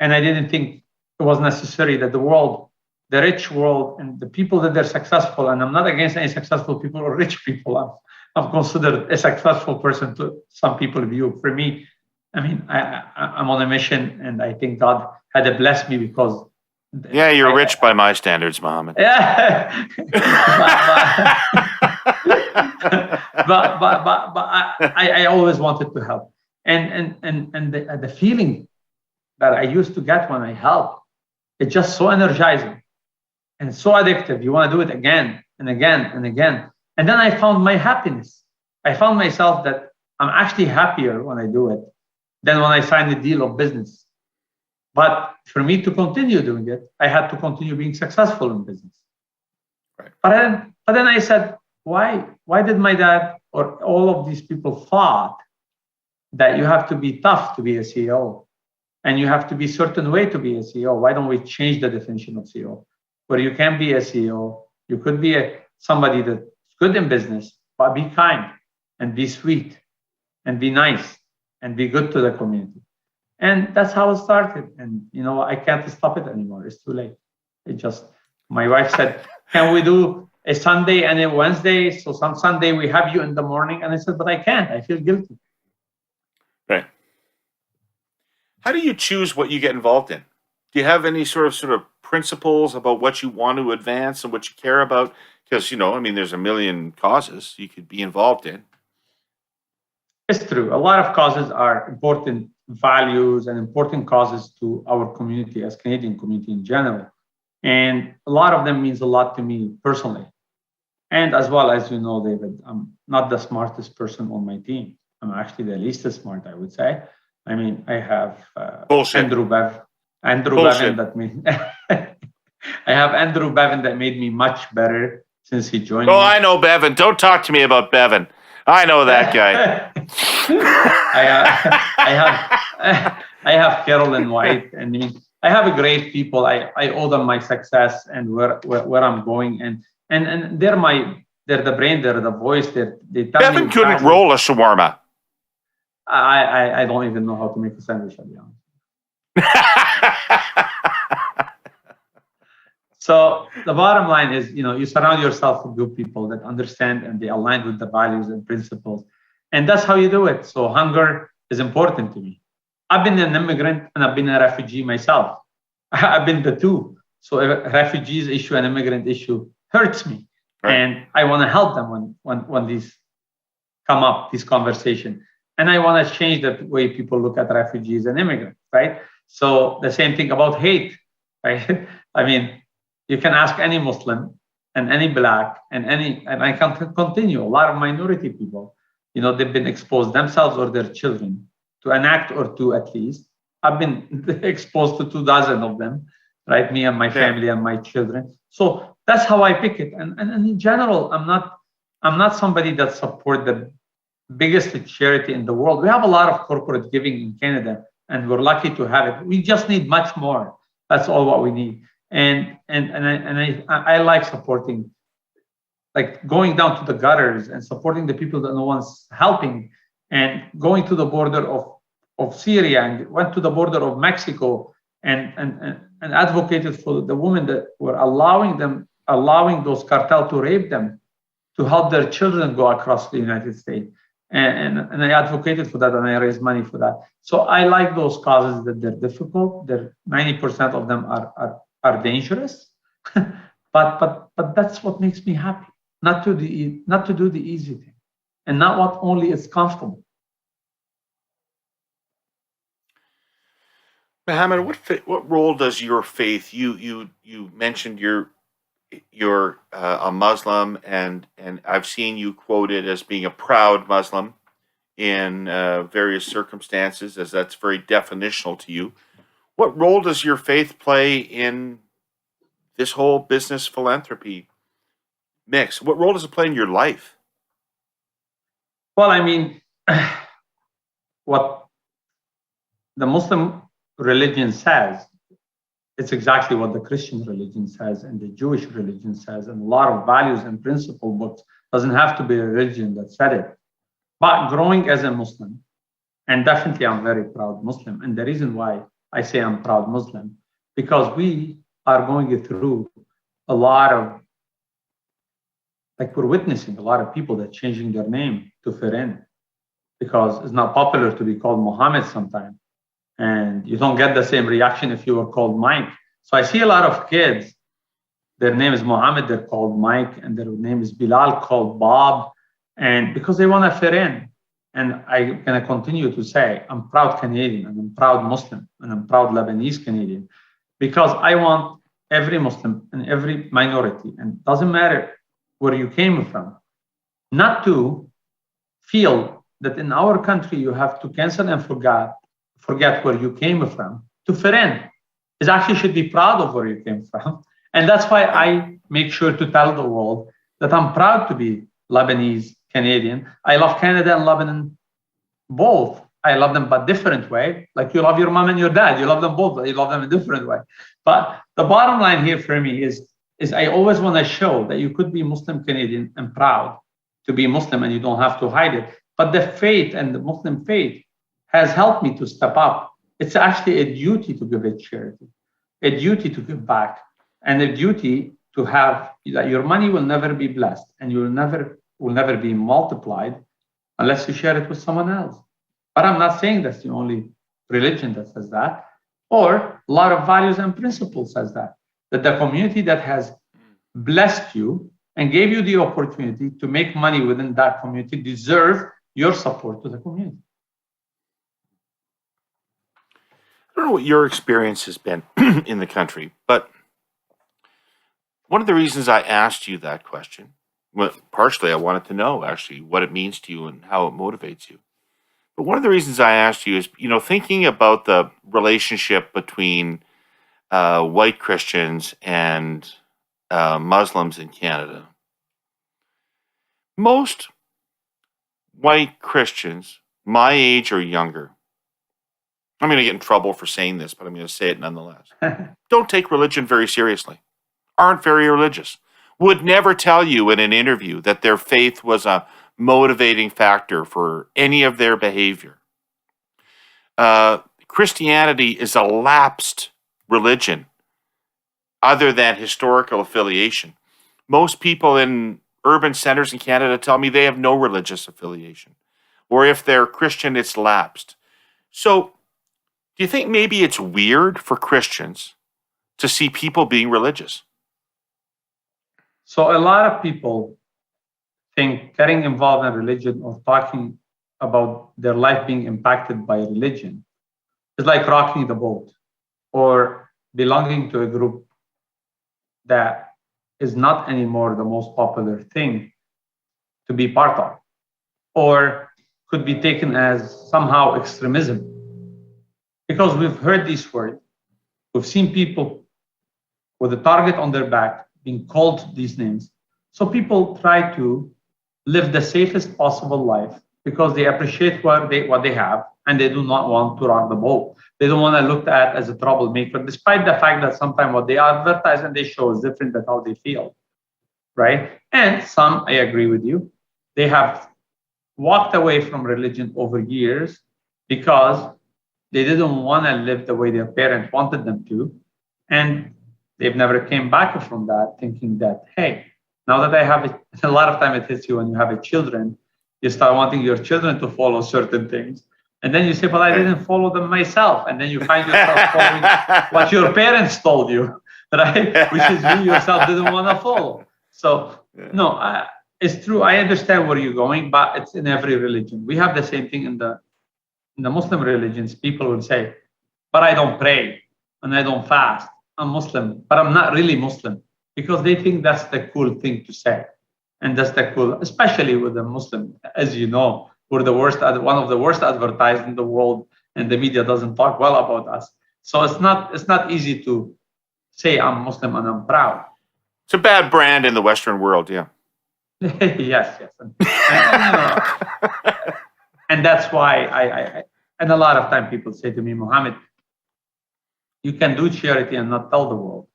[SPEAKER 2] I didn't think it was necessary that the world, the rich world, and the people that they're successful, and I'm not against any successful people or rich people. I'm considered a successful person to some people view. For me, I mean, I'm on a mission, and I think God had to bless me because.
[SPEAKER 1] Yeah, you're rich by my standards, Mohamad.
[SPEAKER 2] Yeah, but I always wanted to help, and the feeling that I used to get when I help, it's just so energizing and so addictive. You want to do it again and again and again, and then I found my happiness. I found myself that I'm actually happier when I do it than when I sign a deal of business. But for me to continue doing it, I had to continue being successful in business. Right. But then I said, why did my dad or all of these people thought that you have to be tough to be a CEO and you have to be a certain way to be a CEO? Why don't we change the definition of CEO? Where you can be a CEO, you could be a somebody that's good in business, but be kind and be sweet and be nice and be good to the community. And that's how it started. And I can't stop it anymore. It's too late. My wife said, can we do a Sunday and a Wednesday? So some Sunday we have you in the morning. And I said, but I can't. I feel guilty.
[SPEAKER 1] Right. How do you choose what you get involved in? Do you have any sort of principles about what you want to advance and what you care about? Because, there's a million causes you could be involved in.
[SPEAKER 2] It's true. A lot of causes are important values and important causes to our community as Canadian community in general. And a lot of them means a lot to me personally. And as well, as you know, David, I'm not the smartest person on my team. I'm actually the least smart, I would say. I mean, I have Andrew Bevan that made I have Andrew Bevan that made me much better since he joined me.
[SPEAKER 1] I know Bevan. Don't talk to me about Bevan. I know that guy.
[SPEAKER 2] I have Carolyn White, and I have a great people. I owe them my success and where I'm going, and they're the brain, they're the voice. They tell
[SPEAKER 1] Bevan couldn't roll a shawarma.
[SPEAKER 2] I don't even know how to make a sandwich, I'll be honest. So the bottom line is, you surround yourself with good people that understand and they align with the values and principles. And that's how you do it. So hunger is important to me. I've been an immigrant and I've been a refugee myself. I've been the two. So a refugees issue and immigrant issue hurts me. Right. And I want to help them when these come up, this conversation. And I want to change the way people look at refugees and immigrants, right? So the same thing about hate, right? I mean, you can ask any Muslim and any Black and I can continue. A lot of minority people, they've been exposed themselves or their children to an act or two at least. I've been exposed to 24 of them, right? Me and my family and my children. So that's how I pick it. And in general, I'm not somebody that support the biggest charity in the world. We have a lot of corporate giving in Canada, and we're lucky to have it. We just need much more. That's all what we need. And I like supporting, like going down to the gutters and supporting the people that no one's helping, and going to the border of Syria and went to the border of Mexico and advocated for the women that were allowing those cartels to rape them, to help their children go across the United States. And I advocated for that, and I raised money for that. So I like those causes that they're difficult. 90% of them are dangerous, but that's what makes me happy. Not to do the easy thing, and not what only is comfortable.
[SPEAKER 1] Mohamad, what role does your faith? You mentioned you're a Muslim, and I've seen you quoted as being a proud Muslim in various circumstances, as that's very definitional to you. What role does your faith play in this whole business philanthropy mix? What role does it play in your life?
[SPEAKER 2] Well, I mean, what the Muslim religion says, it's exactly what the Christian religion says and the Jewish religion says, and a lot of values and principle books. Doesn't have to be a religion that said it. But growing as a Muslim, and definitely I'm very proud Muslim, and the reason why I say I'm proud Muslim, because we are going through a lot of, like we're witnessing a lot of people that changing their name to fit in, because it's not popular to be called Mohammed sometimes. And you don't get the same reaction if you were called Mike. So I see a lot of kids, their name is Mohammed, they're called Mike, and their name is Bilal, called Bob, and because they want to fit in. And I'm going to continue to say, I'm proud Canadian, and I'm proud Muslim, and I'm proud Lebanese Canadian, because I want every Muslim and every minority, and it doesn't matter where you came from, not to feel that in our country you have to cancel and forget where you came from to fit in. It actually should be proud of where you came from. And that's why I make sure to tell the world that I'm proud to be Lebanese Canadian. I love Canada and Lebanon both. I love them but different way. Like you love your mom and your dad. You love them both, but you love them in a different way. But the bottom line here for me is is I always want to show that you could be Muslim Canadian and proud to be Muslim and you don't have to hide it. But the faith and the Muslim faith has helped me to step up. It's actually a duty to give a charity, a duty to give back, and a duty to have that your money will never be blessed and will never be multiplied unless you share it with someone else. But I'm not saying that's the only religion that says that, or a lot of values and principles says that the community that has blessed you and gave you the opportunity to make money within that community deserve your support to the community.
[SPEAKER 1] I don't know what your experience has been in the country, but one of the reasons I asked you that question, well, partially I wanted to know actually what it means to you and how it motivates you. But one of the reasons I asked you is, thinking about the relationship between white Christians and Muslims in Canada. Most white Christians, my age or younger, I'm going to get in trouble for saying this, but I'm going to say it nonetheless, don't take religion very seriously, aren't very religious, would never tell you in an interview that their faith was a motivating factor for any of their behavior. Christianity is a lapsed religion other than historical affiliation. Most people in urban centers in Canada tell me they have no religious affiliation, or if they're Christian, it's lapsed. So do you think maybe it's weird for Christians to see people being religious?
[SPEAKER 2] So a lot of people think getting involved in religion or talking about their life being impacted by religion is like rocking the boat or belonging to a group that is not anymore the most popular thing to be part of, or could be taken as somehow extremism. Because we've heard these words, we've seen people with a target on their back being called these names. So people try to live the safest possible life because they appreciate what they have and they do not want to rock the boat. They don't want to look at as a troublemaker, despite the fact that sometimes what they advertise and they show is different than how they feel, right? And some, I agree with you, they have walked away from religion over years because they didn't want to live the way their parents wanted them to. And they've never came back from that thinking that, hey, now that I have it, a lot of time it hits you when you have a children, you start wanting your children to follow certain things. And then you say, well, I didn't follow them myself. And then you find yourself following what your parents told you, right? Which is you yourself didn't want to follow. So, no, it's true. I understand where you're going, but it's in every religion. We have the same thing in the Muslim religions. People will say, but I don't pray and I don't fast. I'm Muslim, but I'm not really Muslim, because they think that's the cool thing to say. And that's the cool, especially with the Muslim, as you know, we're the worst, one of the worst advertised in the world, and the media doesn't talk well about us. So it's not easy to say I'm Muslim and I'm proud.
[SPEAKER 1] It's a bad brand in the Western world, yeah.
[SPEAKER 2] Yes. And that's why I and a lot of time people say to me, Mohamad, you can do charity and not tell the world.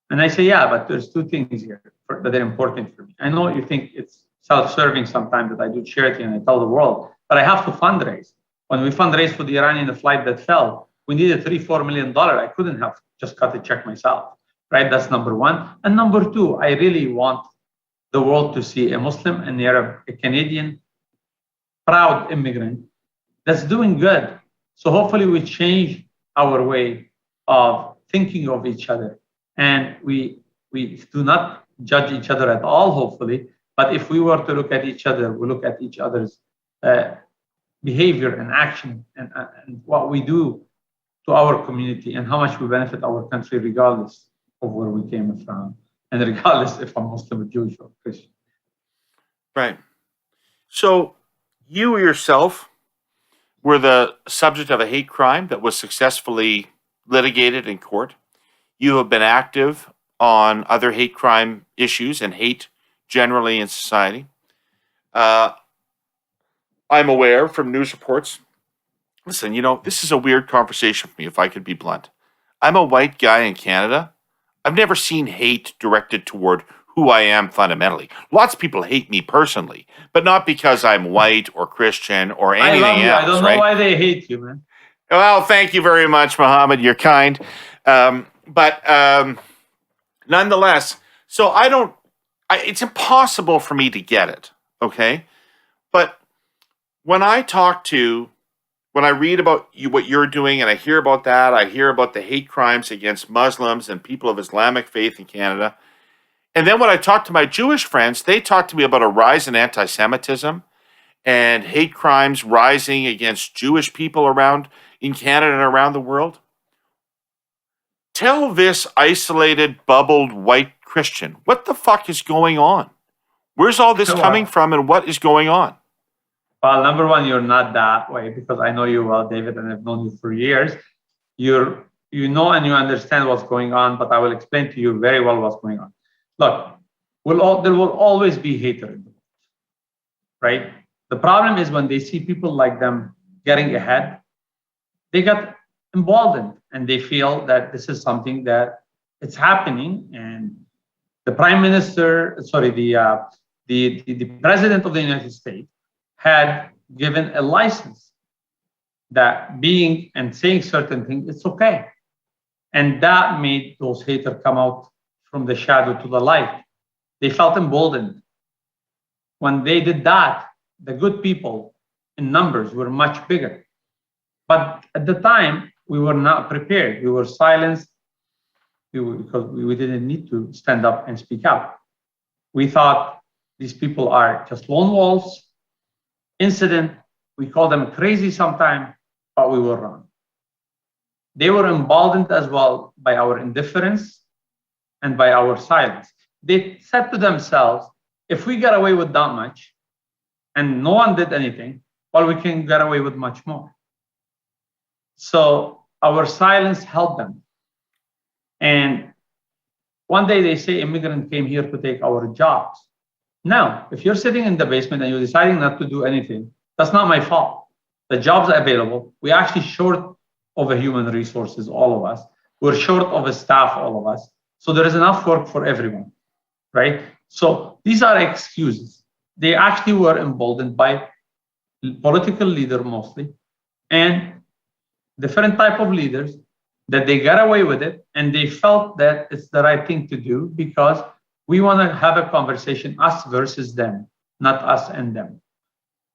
[SPEAKER 2] And I say, yeah, but there's two things here that are important for me. I know you think it's self-serving sometimes that I do charity and I tell the world, but I have to fundraise. When we fundraised for the Iranian flight that fell, we needed $3-4 million. I couldn't have just cut a check myself, right? That's number one. And number two, I really want the world to see a Muslim, an Arab, a Canadian, proud immigrant that's doing good. So hopefully we change our way of thinking of each other. And we do not judge each other at all, hopefully. But if we were to look at each other, we look at each other's behavior and action and what we do to our community and how much we benefit our country, regardless of where we came from, and regardless if I'm Muslim or Jewish or Christian.
[SPEAKER 1] Right. So you yourself were the subject of a hate crime that was successfully litigated in court. You have been active on other hate crime issues and hate generally in society. I'm aware from news reports. Listen, this is a weird conversation for me, if I could be blunt. I'm a white guy in Canada. I've never seen hate directed toward who I am fundamentally. Lots of people hate me personally, but not because I'm white or Christian or
[SPEAKER 2] I love
[SPEAKER 1] anything
[SPEAKER 2] you.
[SPEAKER 1] else,
[SPEAKER 2] I don't know
[SPEAKER 1] right?
[SPEAKER 2] why they hate you, man.
[SPEAKER 1] Well, thank you very much, Mohamad. You're kind. But nonetheless, so it's impossible for me to get it, okay? But when when I read about you, what you're doing, and I hear about that, I hear about the hate crimes against Muslims and people of Islamic faith in Canada. And then when I talk to my Jewish friends, they talk to me about a rise in anti-Semitism and hate crimes rising against Jewish people around in Canada and around the world. Tell this isolated, bubbled white Christian, what the fuck is going on? Where's all this coming from and what is going on?
[SPEAKER 2] Well, number one, you're not that way because I know you well, David, and I've known you for years. You know and you understand what's going on, but I will explain to you very well what's going on. Look, there will always be hatred, right? The problem is when they see people like them getting ahead, they get emboldened and they feel that this is something that it's happening. And the prime minister, sorry, the president of the United States had given a license that being and saying certain things, it's okay. And that made those haters come out from the shadow to the light. They felt emboldened. When they did that, the good people in numbers were much bigger. But at the time, we were not prepared. We were silenced because we didn't need to stand up and speak out. We thought these people are just lone wolves, incident. We call them crazy sometimes, but we were wrong. They were emboldened as well by our indifference and by our silence. They said to themselves, if we get away with that much and no one did anything, well, we can get away with much more. So our silence helped them. And one day they say immigrants came here to take our jobs. Now, if you're sitting in the basement and you're deciding not to do anything, that's not my fault. The jobs are available. We're actually short of human resources, all of us. We're short of a staff, all of us. So there is enough work for everyone, right? So these are excuses. They actually were emboldened by political leaders mostly and different type of leaders that they got away with it and they felt that it's the right thing to do because we want to have a conversation, us versus them, not us and them.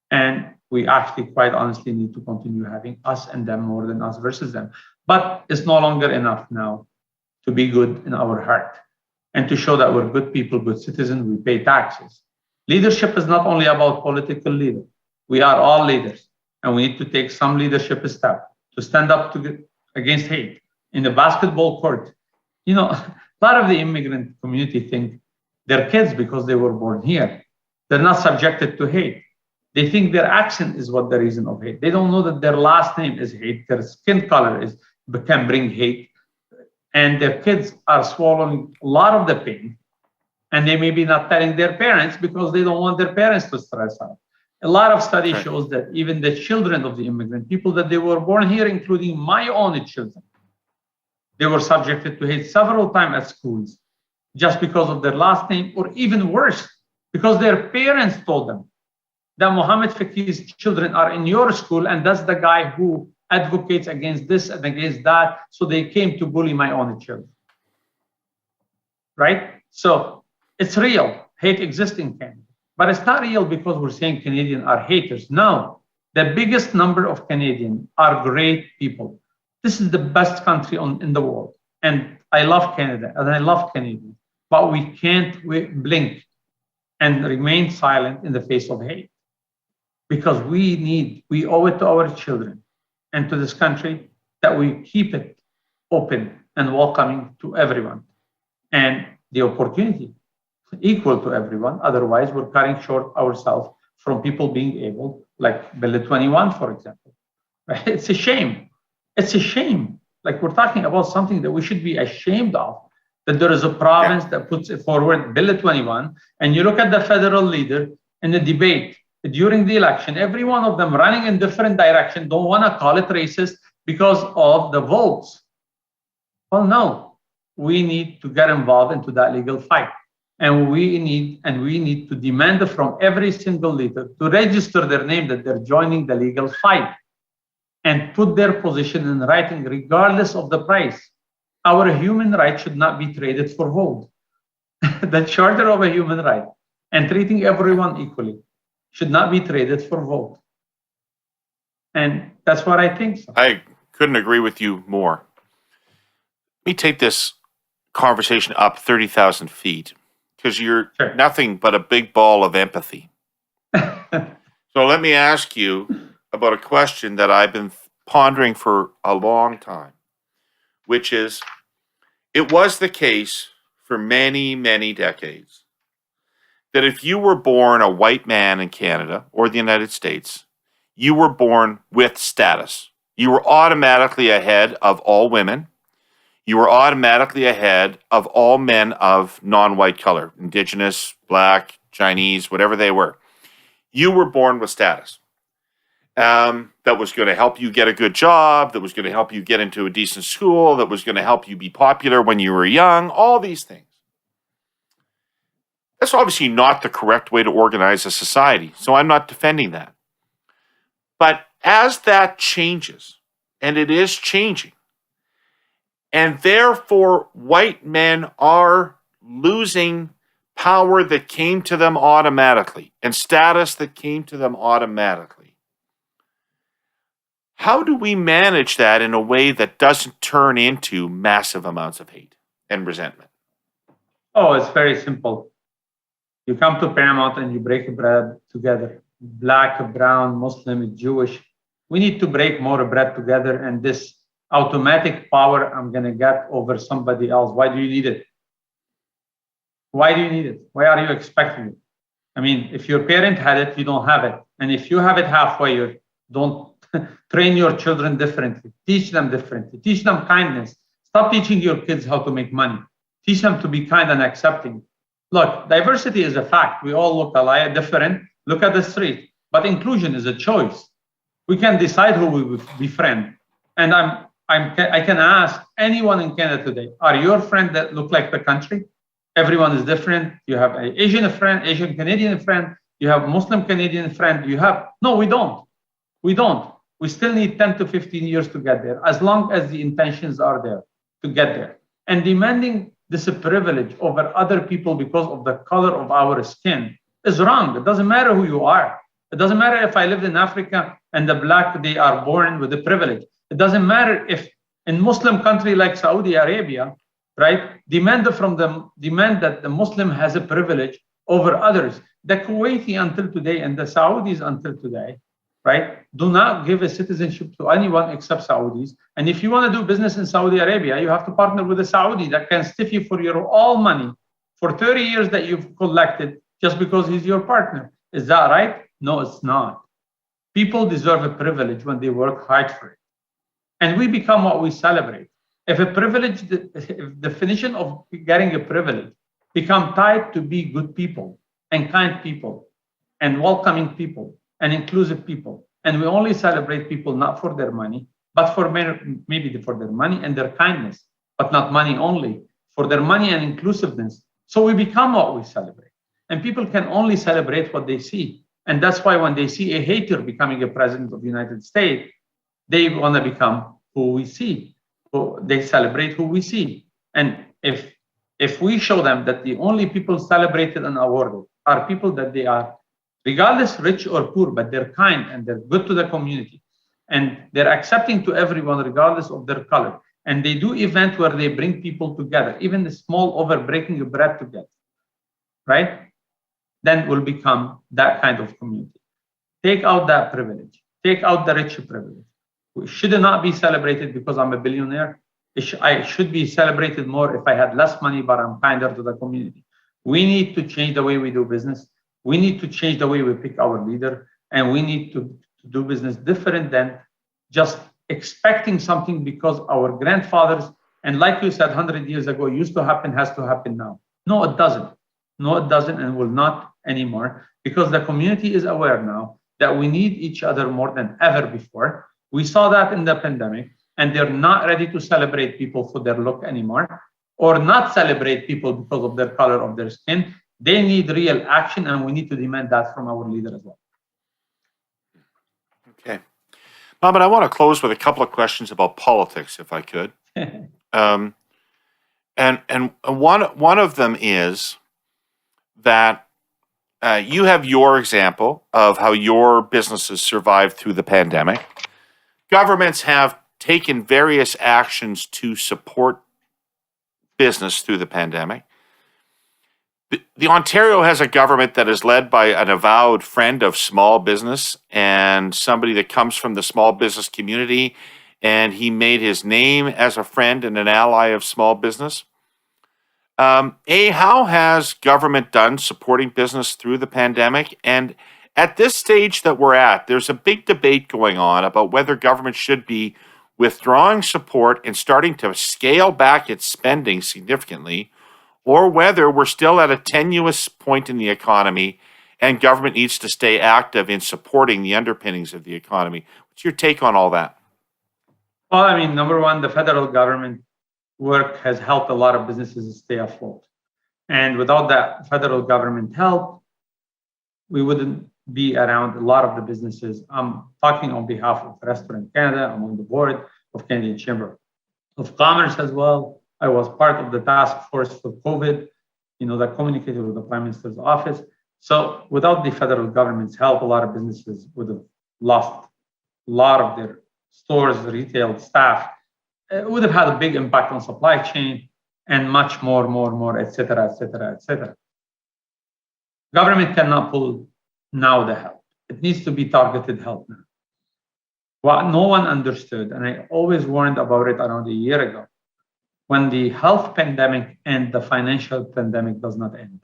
[SPEAKER 2] And we actually, quite honestly, need to continue having us and them more than us versus them. But it's no longer enough now to be good in our heart and to show that we're good people, good citizens, we pay taxes. Leadership is not only about political leaders. We are all leaders, and we need to take some leadership step to stand up against hate. In the basketball court, you know, a lot of the immigrant community think they're kids because they were born here. They're not subjected to hate. They think their accent is what the reason of hate. They don't know that their last name is hate. Their skin color can bring hate. And their kids are swallowing a lot of the pain. And they may be not telling their parents because they don't want their parents to stress out. A lot of study shows that even the children of the immigrant, people that they were born here, including my own children, they were subjected to hate several times at schools just because of their last name, or even worse, because their parents told them that Mohamad Fakih's children are in your school and that's the guy who advocates against this and against that. So they came to bully my own children, right? So it's real. Hate exists in Canada, but it's not real because we're saying Canadians are haters. No, the biggest number of Canadians are great people. This is the best country in the world. And I love Canada and I love Canadians, but we can't blink and remain silent in the face of hate because we owe it to our children and to this country that we keep it open and welcoming to everyone and the opportunity equal to everyone. Otherwise, we're cutting short ourselves from people being able, like Bill 21, for example. Right? It's a shame. It's a shame. Like we're talking about something that we should be ashamed of, that there is a province that puts it forward, Bill 21, and you look at the federal leader in the debate during the election, every one of them running in different direction, don't want to call it racist because of the votes. Well, no. we need to get involved into that legal fight. And we need to demand from every single leader to register their name that they're joining the legal fight and put their position in writing, regardless of the price. Our human right should not be traded for vote. The Charter of a Human Right and treating everyone equally should not be traded for vote. And that's what I think. So.
[SPEAKER 1] I couldn't agree with you more. Let me take this conversation up 30,000 feet because you're nothing but a big ball of empathy. So let me ask you about a question that I've been pondering for a long time, which is, it was the case for many, many decades that if you were born a white man in Canada or the United States, you were born with status. You were automatically ahead of all women. You were automatically ahead of all men of non-white color, Indigenous, Black, Chinese, whatever they were. You were born with status. That was going to help you get a good job, that was going to help you get into a decent school, that was going to help you be popular when you were young, all these things. That's obviously not the correct way to organize a society, so I'm not defending that. But as that changes, and it is changing, and therefore white men are losing power that came to them automatically and status that came to them automatically, how do we manage that in a way that doesn't turn into massive amounts of hate and resentment?
[SPEAKER 2] Oh, it's very simple. You come to Paramount and you break bread together. Black, brown, Muslim, Jewish. We need to break more bread together, and this automatic power I'm going to get over somebody else. Why do you need it? Why do you need it? Why are you expecting it? I mean, if your parent had it, you don't have it. And if you have it halfway, you don't train your children differently. Teach them differently. Teach them kindness. Stop teaching your kids how to make money. Teach them to be kind and accepting. Look, diversity is a fact. We all look alike, different. Look at the street. But inclusion is a choice. We can decide who we befriend. And I can ask anyone in Canada today, are your friends that look like the country? Everyone is different. You have an Asian friend, Asian Canadian friend. You have Muslim Canadian friend. No, we don't. We don't. We still need 10 to 15 years to get there, as long as the intentions are there to get there. And demanding this privilege over other people because of the color of our skin is wrong. It doesn't matter who you are. It doesn't matter if I lived in Africa and the Black, they are born with the privilege. It doesn't matter if in Muslim country like Saudi Arabia, right, demand that the Muslim has a privilege over others. The Kuwaiti until today and the Saudis until today, right, do not give a citizenship to anyone except Saudis. And if you want to do business in Saudi Arabia, you have to partner with a Saudi that can stiff you for your all money for 30 years that you've collected just because he's your partner. Is that right? No, it's not. People deserve a privilege when they work hard for it. And we become what we celebrate. If a privilege, if definition of getting a privilege become tied to be good people and kind people and welcoming people and inclusive people, and we only celebrate people not for their money, but for maybe for their money and their kindness, but not money only, for their money and inclusiveness. So we become what we celebrate. And people can only celebrate what they see. And that's why when they see a hater becoming a president of the United States, they want to become who we see. They celebrate who we see. And if we show them that the only people celebrated and awarded are people that they are, regardless rich or poor, but they're kind and they're good to the community, and they're accepting to everyone regardless of their color, and they do events where they bring people together, even the small over breaking a bread together, right? Then we'll become that kind of community. Take out that privilege. Take out the rich privilege. We should not be celebrated because I'm a billionaire. I should be celebrated more if I had less money, but I'm kinder to the community. We need to change the way we do business. We need to change the way we pick our leader, and we need to do business different than just expecting something because our grandfathers, and like you said 100 years ago, used to happen, has to happen now. No, it doesn't. No, it doesn't, and will not anymore, because the community is aware now that we need each other more than ever before. We saw that in the pandemic, and they're not ready to celebrate people for their look anymore, or not celebrate people because of their color of their skin. They need real action, and we need to demand that from our leader as well.
[SPEAKER 1] Okay. Mohamad, I want to close with a couple of questions about politics, if I could. And one of them is that you have your example of how your businesses survived through the pandemic. Governments have taken various actions to support business through the pandemic. The Ontario has a government that is led by an avowed friend of small business and somebody that comes from the small business community, and he made his name as a friend and an ally of small business. How has government done supporting business through the pandemic? And at this stage that we're at, there's a big debate going on about whether government should be withdrawing support and starting to scale back its spending significantly, or whether we're still at a tenuous point in the economy and government needs to stay active in supporting the underpinnings of the economy. What's your take on all that?
[SPEAKER 2] Well, I mean, number one, the federal government work has helped a lot of businesses stay afloat. And without that federal government help, we wouldn't be around a lot of the businesses. I'm talking on behalf of Restaurant Canada. I'm on the board of Canadian Chamber of Commerce as well. I was part of the task force for COVID, that communicated with the Prime Minister's office. So without the federal government's help, a lot of businesses would have lost a lot of their stores, retail staff. It would have had a big impact on supply chain and much more, et cetera, et cetera, et cetera. Government cannot pull now the help. It needs to be targeted help now. What no one understood, and I always warned about it around a year ago, when the health pandemic and the financial pandemic does not end.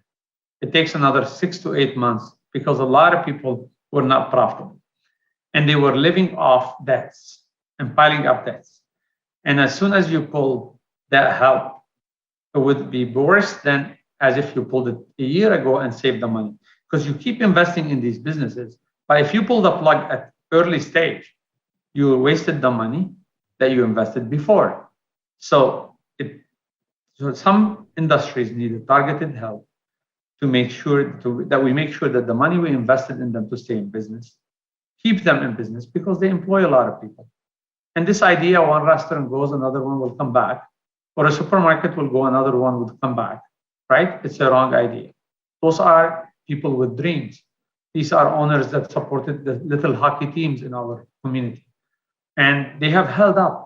[SPEAKER 2] It takes another 6 to 8 months because a lot of people were not profitable and they were living off debts and piling up debts. And as soon as you pull that help, it would be worse than as if you pulled it a year ago and saved the money, because you keep investing in these businesses. But if you pull the plug at early stage, you wasted the money that you invested before. So some industries needed targeted help to make sure that we make sure that the money we invested in them to stay in business, keep them in business, because they employ a lot of people. And this idea, one restaurant goes, another one will come back, or a supermarket will go, another one will come back, right? It's a wrong idea. Those are people with dreams. These are owners that supported the little hockey teams in our community. And they have held up.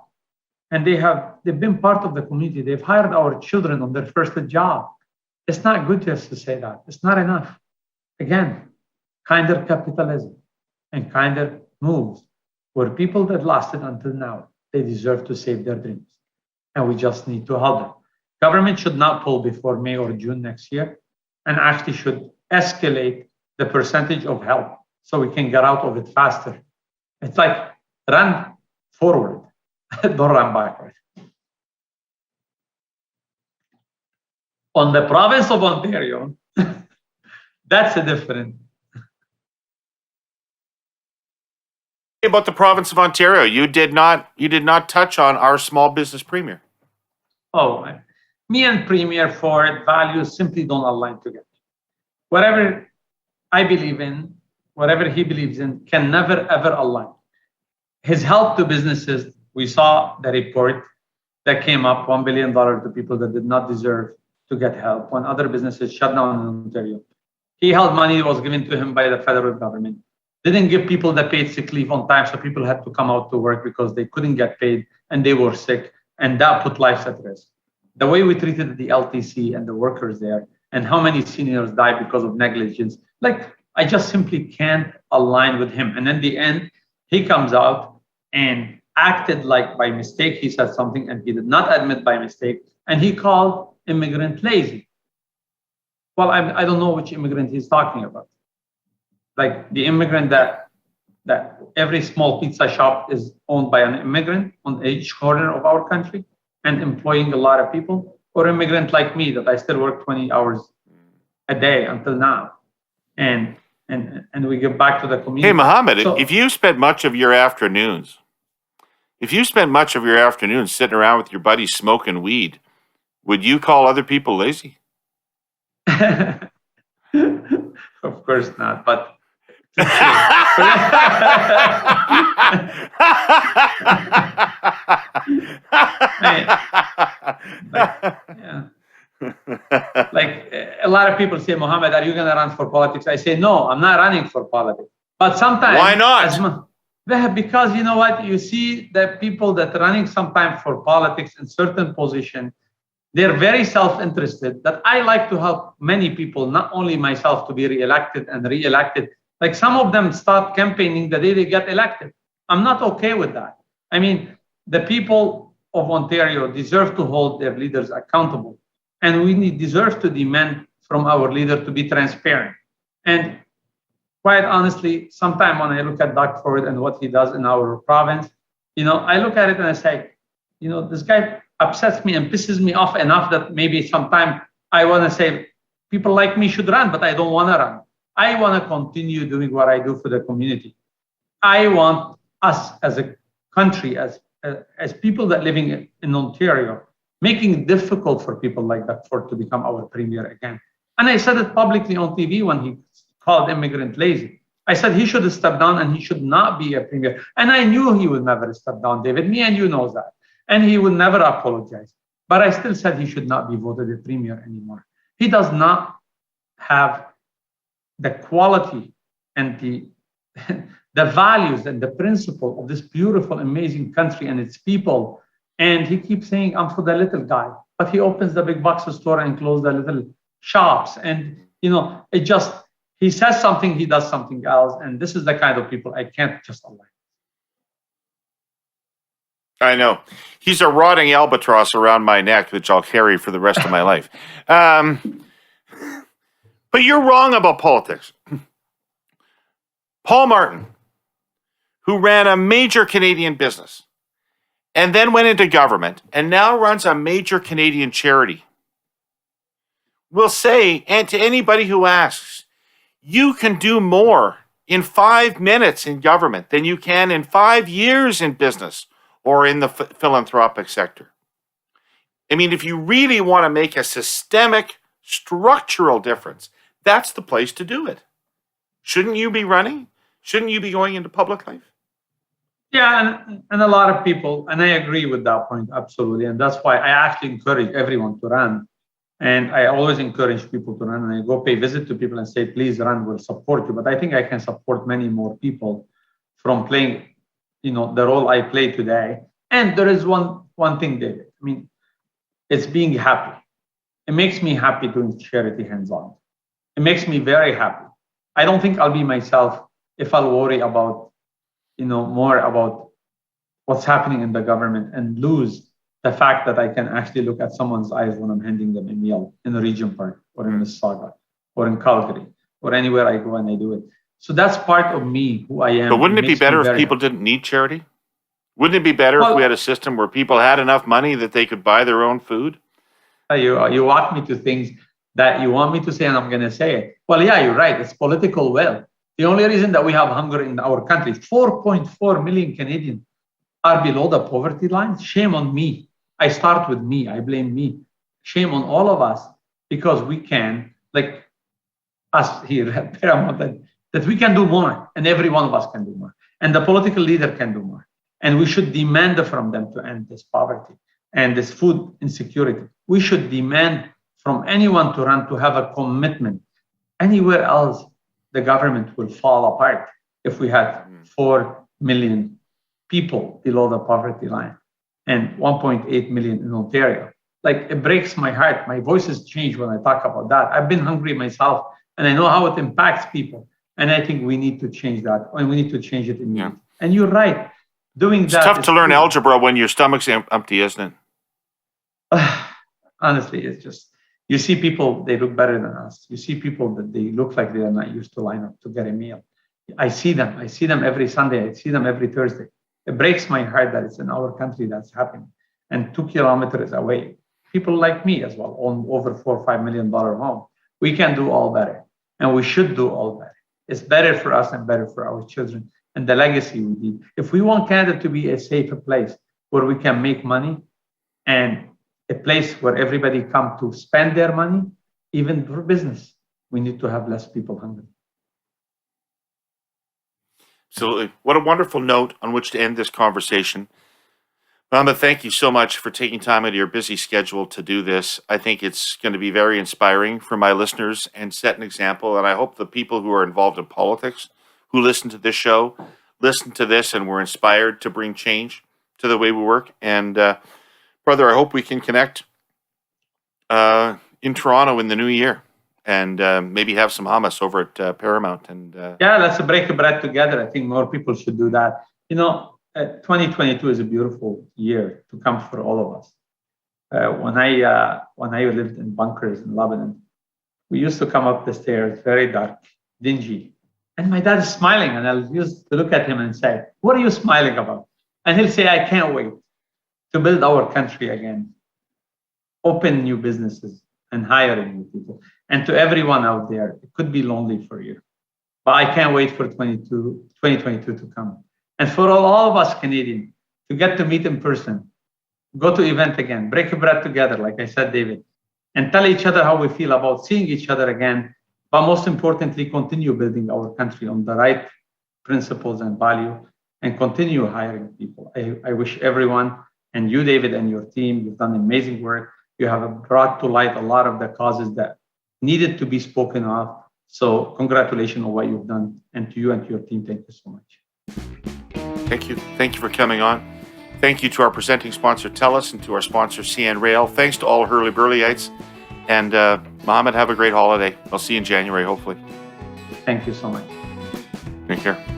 [SPEAKER 2] And they've been part of the community. They've hired our children on their first job. It's not good just to say that. It's not enough. Again, kinder capitalism and kinder moves where people that lasted until now, they deserve to save their dreams. And we just need to help them. Government should not pull before May or June next year, and actually should escalate the percentage of help so we can get out of it faster. It's like run forward. Don't run backward. On the province of Ontario, that's a different.
[SPEAKER 1] About the province of Ontario, you did not touch on our small business premier.
[SPEAKER 2] Oh, me and Premier Ford values simply don't align together. Whatever I believe in, whatever he believes in, can never ever align. His help to businesses. We saw the report that came up, $1 billion to people that did not deserve to get help when other businesses shut down in Ontario. He held money that was given to him by the federal government. Didn't give people the paid sick leave on time, so people had to come out to work because they couldn't get paid and they were sick, and that put lives at risk. The way we treated the LTC and the workers there, and how many seniors died because of negligence, I just simply can't align with him. And in the end, he comes out and acted like by mistake he said something, and he did not admit by mistake, and he called immigrant lazy. Well, I don't know which immigrant he's talking about. Like the immigrant that every small pizza shop is owned by an immigrant on each corner of our country and employing a lot of people, or immigrant like me that I still work 20 hours a day until now, and we give back to the community.
[SPEAKER 1] Hey, Mohamad, if you spent much of your afternoons sitting around with your buddies smoking weed, Would you call other people lazy?
[SPEAKER 2] Of course not, but to yeah. Like a lot of people say, Mohammed, are you going to run for politics? I say, no, I'm not running for politics. But sometimes,
[SPEAKER 1] why not?
[SPEAKER 2] Because you know what? You see that people that are running sometimes for politics in certain position, they're very self-interested. That I like to help many people, not only myself, to be re-elected and re-elected. Like some of them start campaigning the day they get elected. I'm not okay with that. I mean, the people of Ontario deserve to hold their leaders accountable. And we deserve to demand from our leader to be transparent. And quite honestly, sometimes when I look at Doug Ford and what he does in our province, I look at it and I say, this guy upsets me and pisses me off enough that maybe sometime I want to say, people like me should run, but I don't want to run. I want to continue doing what I do for the community. I want us as a country, as people that living in Ontario, making it difficult for people like Doug Ford to become our premier again. And I said it publicly on TV when he called immigrant lazy. I said he should have stepped down and he should not be a premier. And I knew he would never step down, David. Me and you knows that. And he would never apologize. But I still said he should not be voted a premier anymore. He does not have the quality and the values and the principle of this beautiful, amazing country and its people. And he keeps saying, I'm for the little guy. But he opens the big box store and closes the little shops. And, he says something, he does something else. And this is the kind of people I can't just allow.
[SPEAKER 1] I know. He's a rotting albatross around my neck, which I'll carry for the rest of my life. But you're wrong about politics. Paul Martin, who ran a major Canadian business and then went into government and now runs a major Canadian charity, will say, and to anybody who asks, you can do more in 5 minutes in government than you can in 5 years in business or in the philanthropic sector. I mean, if you really want to make a systemic, structural difference, that's the place to do it. Shouldn't you be running? Shouldn't you be going into public life?
[SPEAKER 2] Yeah, and a lot of people, and I agree with that point, absolutely. And that's why I actually encourage everyone to run. And I always encourage people to run, and I go pay visit to people and say, please run, we'll support you. But I think I can support many more people from playing, the role I play today. And there is one thing, David. I mean, it's being happy. It makes me happy doing charity hands-on. It makes me very happy. I don't think I'll be myself if I'll worry about, more about what's happening in the government and lose the fact that I can actually look at someone's eyes when I'm handing them a meal in the Region Park or in Mississauga or in Calgary or anywhere I go and I do it. So that's part of me, who I am.
[SPEAKER 1] But wouldn't it be better if people didn't need charity? Wouldn't it be better if we had a system where people had enough money that they could buy their own food?
[SPEAKER 2] You walk me to things that you want me to say, and I'm going to say it. Well, yeah, you're right. It's political will. The only reason that we have hunger in our country, 4.4 million Canadians are below the poverty line. Shame on me. I start with me. I blame me. Shame on all of us, because we can, like us here at Paramount, that we can do more, and every one of us can do more, and the political leader can do more. And we should demand from them to end this poverty and this food insecurity. We should demand from anyone to run to have a commitment. Anywhere else, the government will fall apart if we had 4 million people below the poverty line and 1.8 million in Ontario. Like, it breaks my heart. My voice has changed when I talk about that. I've been hungry myself, and I know how it impacts people. And I think we need to change that, and we need to change it immediately. Yeah. And you're right. Doing
[SPEAKER 1] that. It's tough to learn algebra when your stomach's empty, isn't it?
[SPEAKER 2] Honestly, it's just, you see people, they look better than us. You see people that they look like they are not used to line up to get a meal. I see them every Sunday. I see them every Thursday. It breaks my heart that it's in our country that's happening. And 2 kilometers away, people like me as well own over $4 or $5 million home. We can do all better, and we should do all better. It's better for us and better for our children and the legacy we need. If we want Canada to be a safer place where we can make money and a place where everybody come to spend their money, even for business. We need to have less people hungry.
[SPEAKER 1] Absolutely. What a wonderful note on which to end this conversation. Mohamad, thank you so much for taking time out of your busy schedule to do this. I think it's going to be very inspiring for my listeners and set an example. And I hope the people who are involved in politics who listen to this show, listen to this and were inspired to bring change to the way we work. And brother, I hope we can connect in Toronto in the new year and maybe have some hummus over at Paramount. And
[SPEAKER 2] yeah, let's break bread together. I think more people should do that. 2022 is a beautiful year to come for all of us. When I lived in bunkers in Lebanon, we used to come up the stairs, very dark, dingy. And my dad is smiling, and I used to look at him and say, "What are you smiling about?" And he'll say, "I can't wait to build our country again, open new businesses and hiring new people." And to everyone out there, it could be lonely for you, but I can't wait for 2022 to come. And for all of us Canadians to get to meet in person, go to event again, break bread together, like I said, David, and tell each other how we feel about seeing each other again, but most importantly, continue building our country on the right principles and value and continue hiring people. I wish everyone, and you, David, and your team, you've done amazing work. You have brought to light a lot of the causes that needed to be spoken of. So congratulations on what you've done. And to you and to your team, thank you so much.
[SPEAKER 1] Thank you. Thank you for coming on. Thank you to our presenting sponsor, TELUS, and to our sponsor, CN Rail. Thanks to all Herle Burlyites. And Mohamad, have a great holiday. I'll see you in January, hopefully.
[SPEAKER 2] Thank you so much.
[SPEAKER 1] Take care.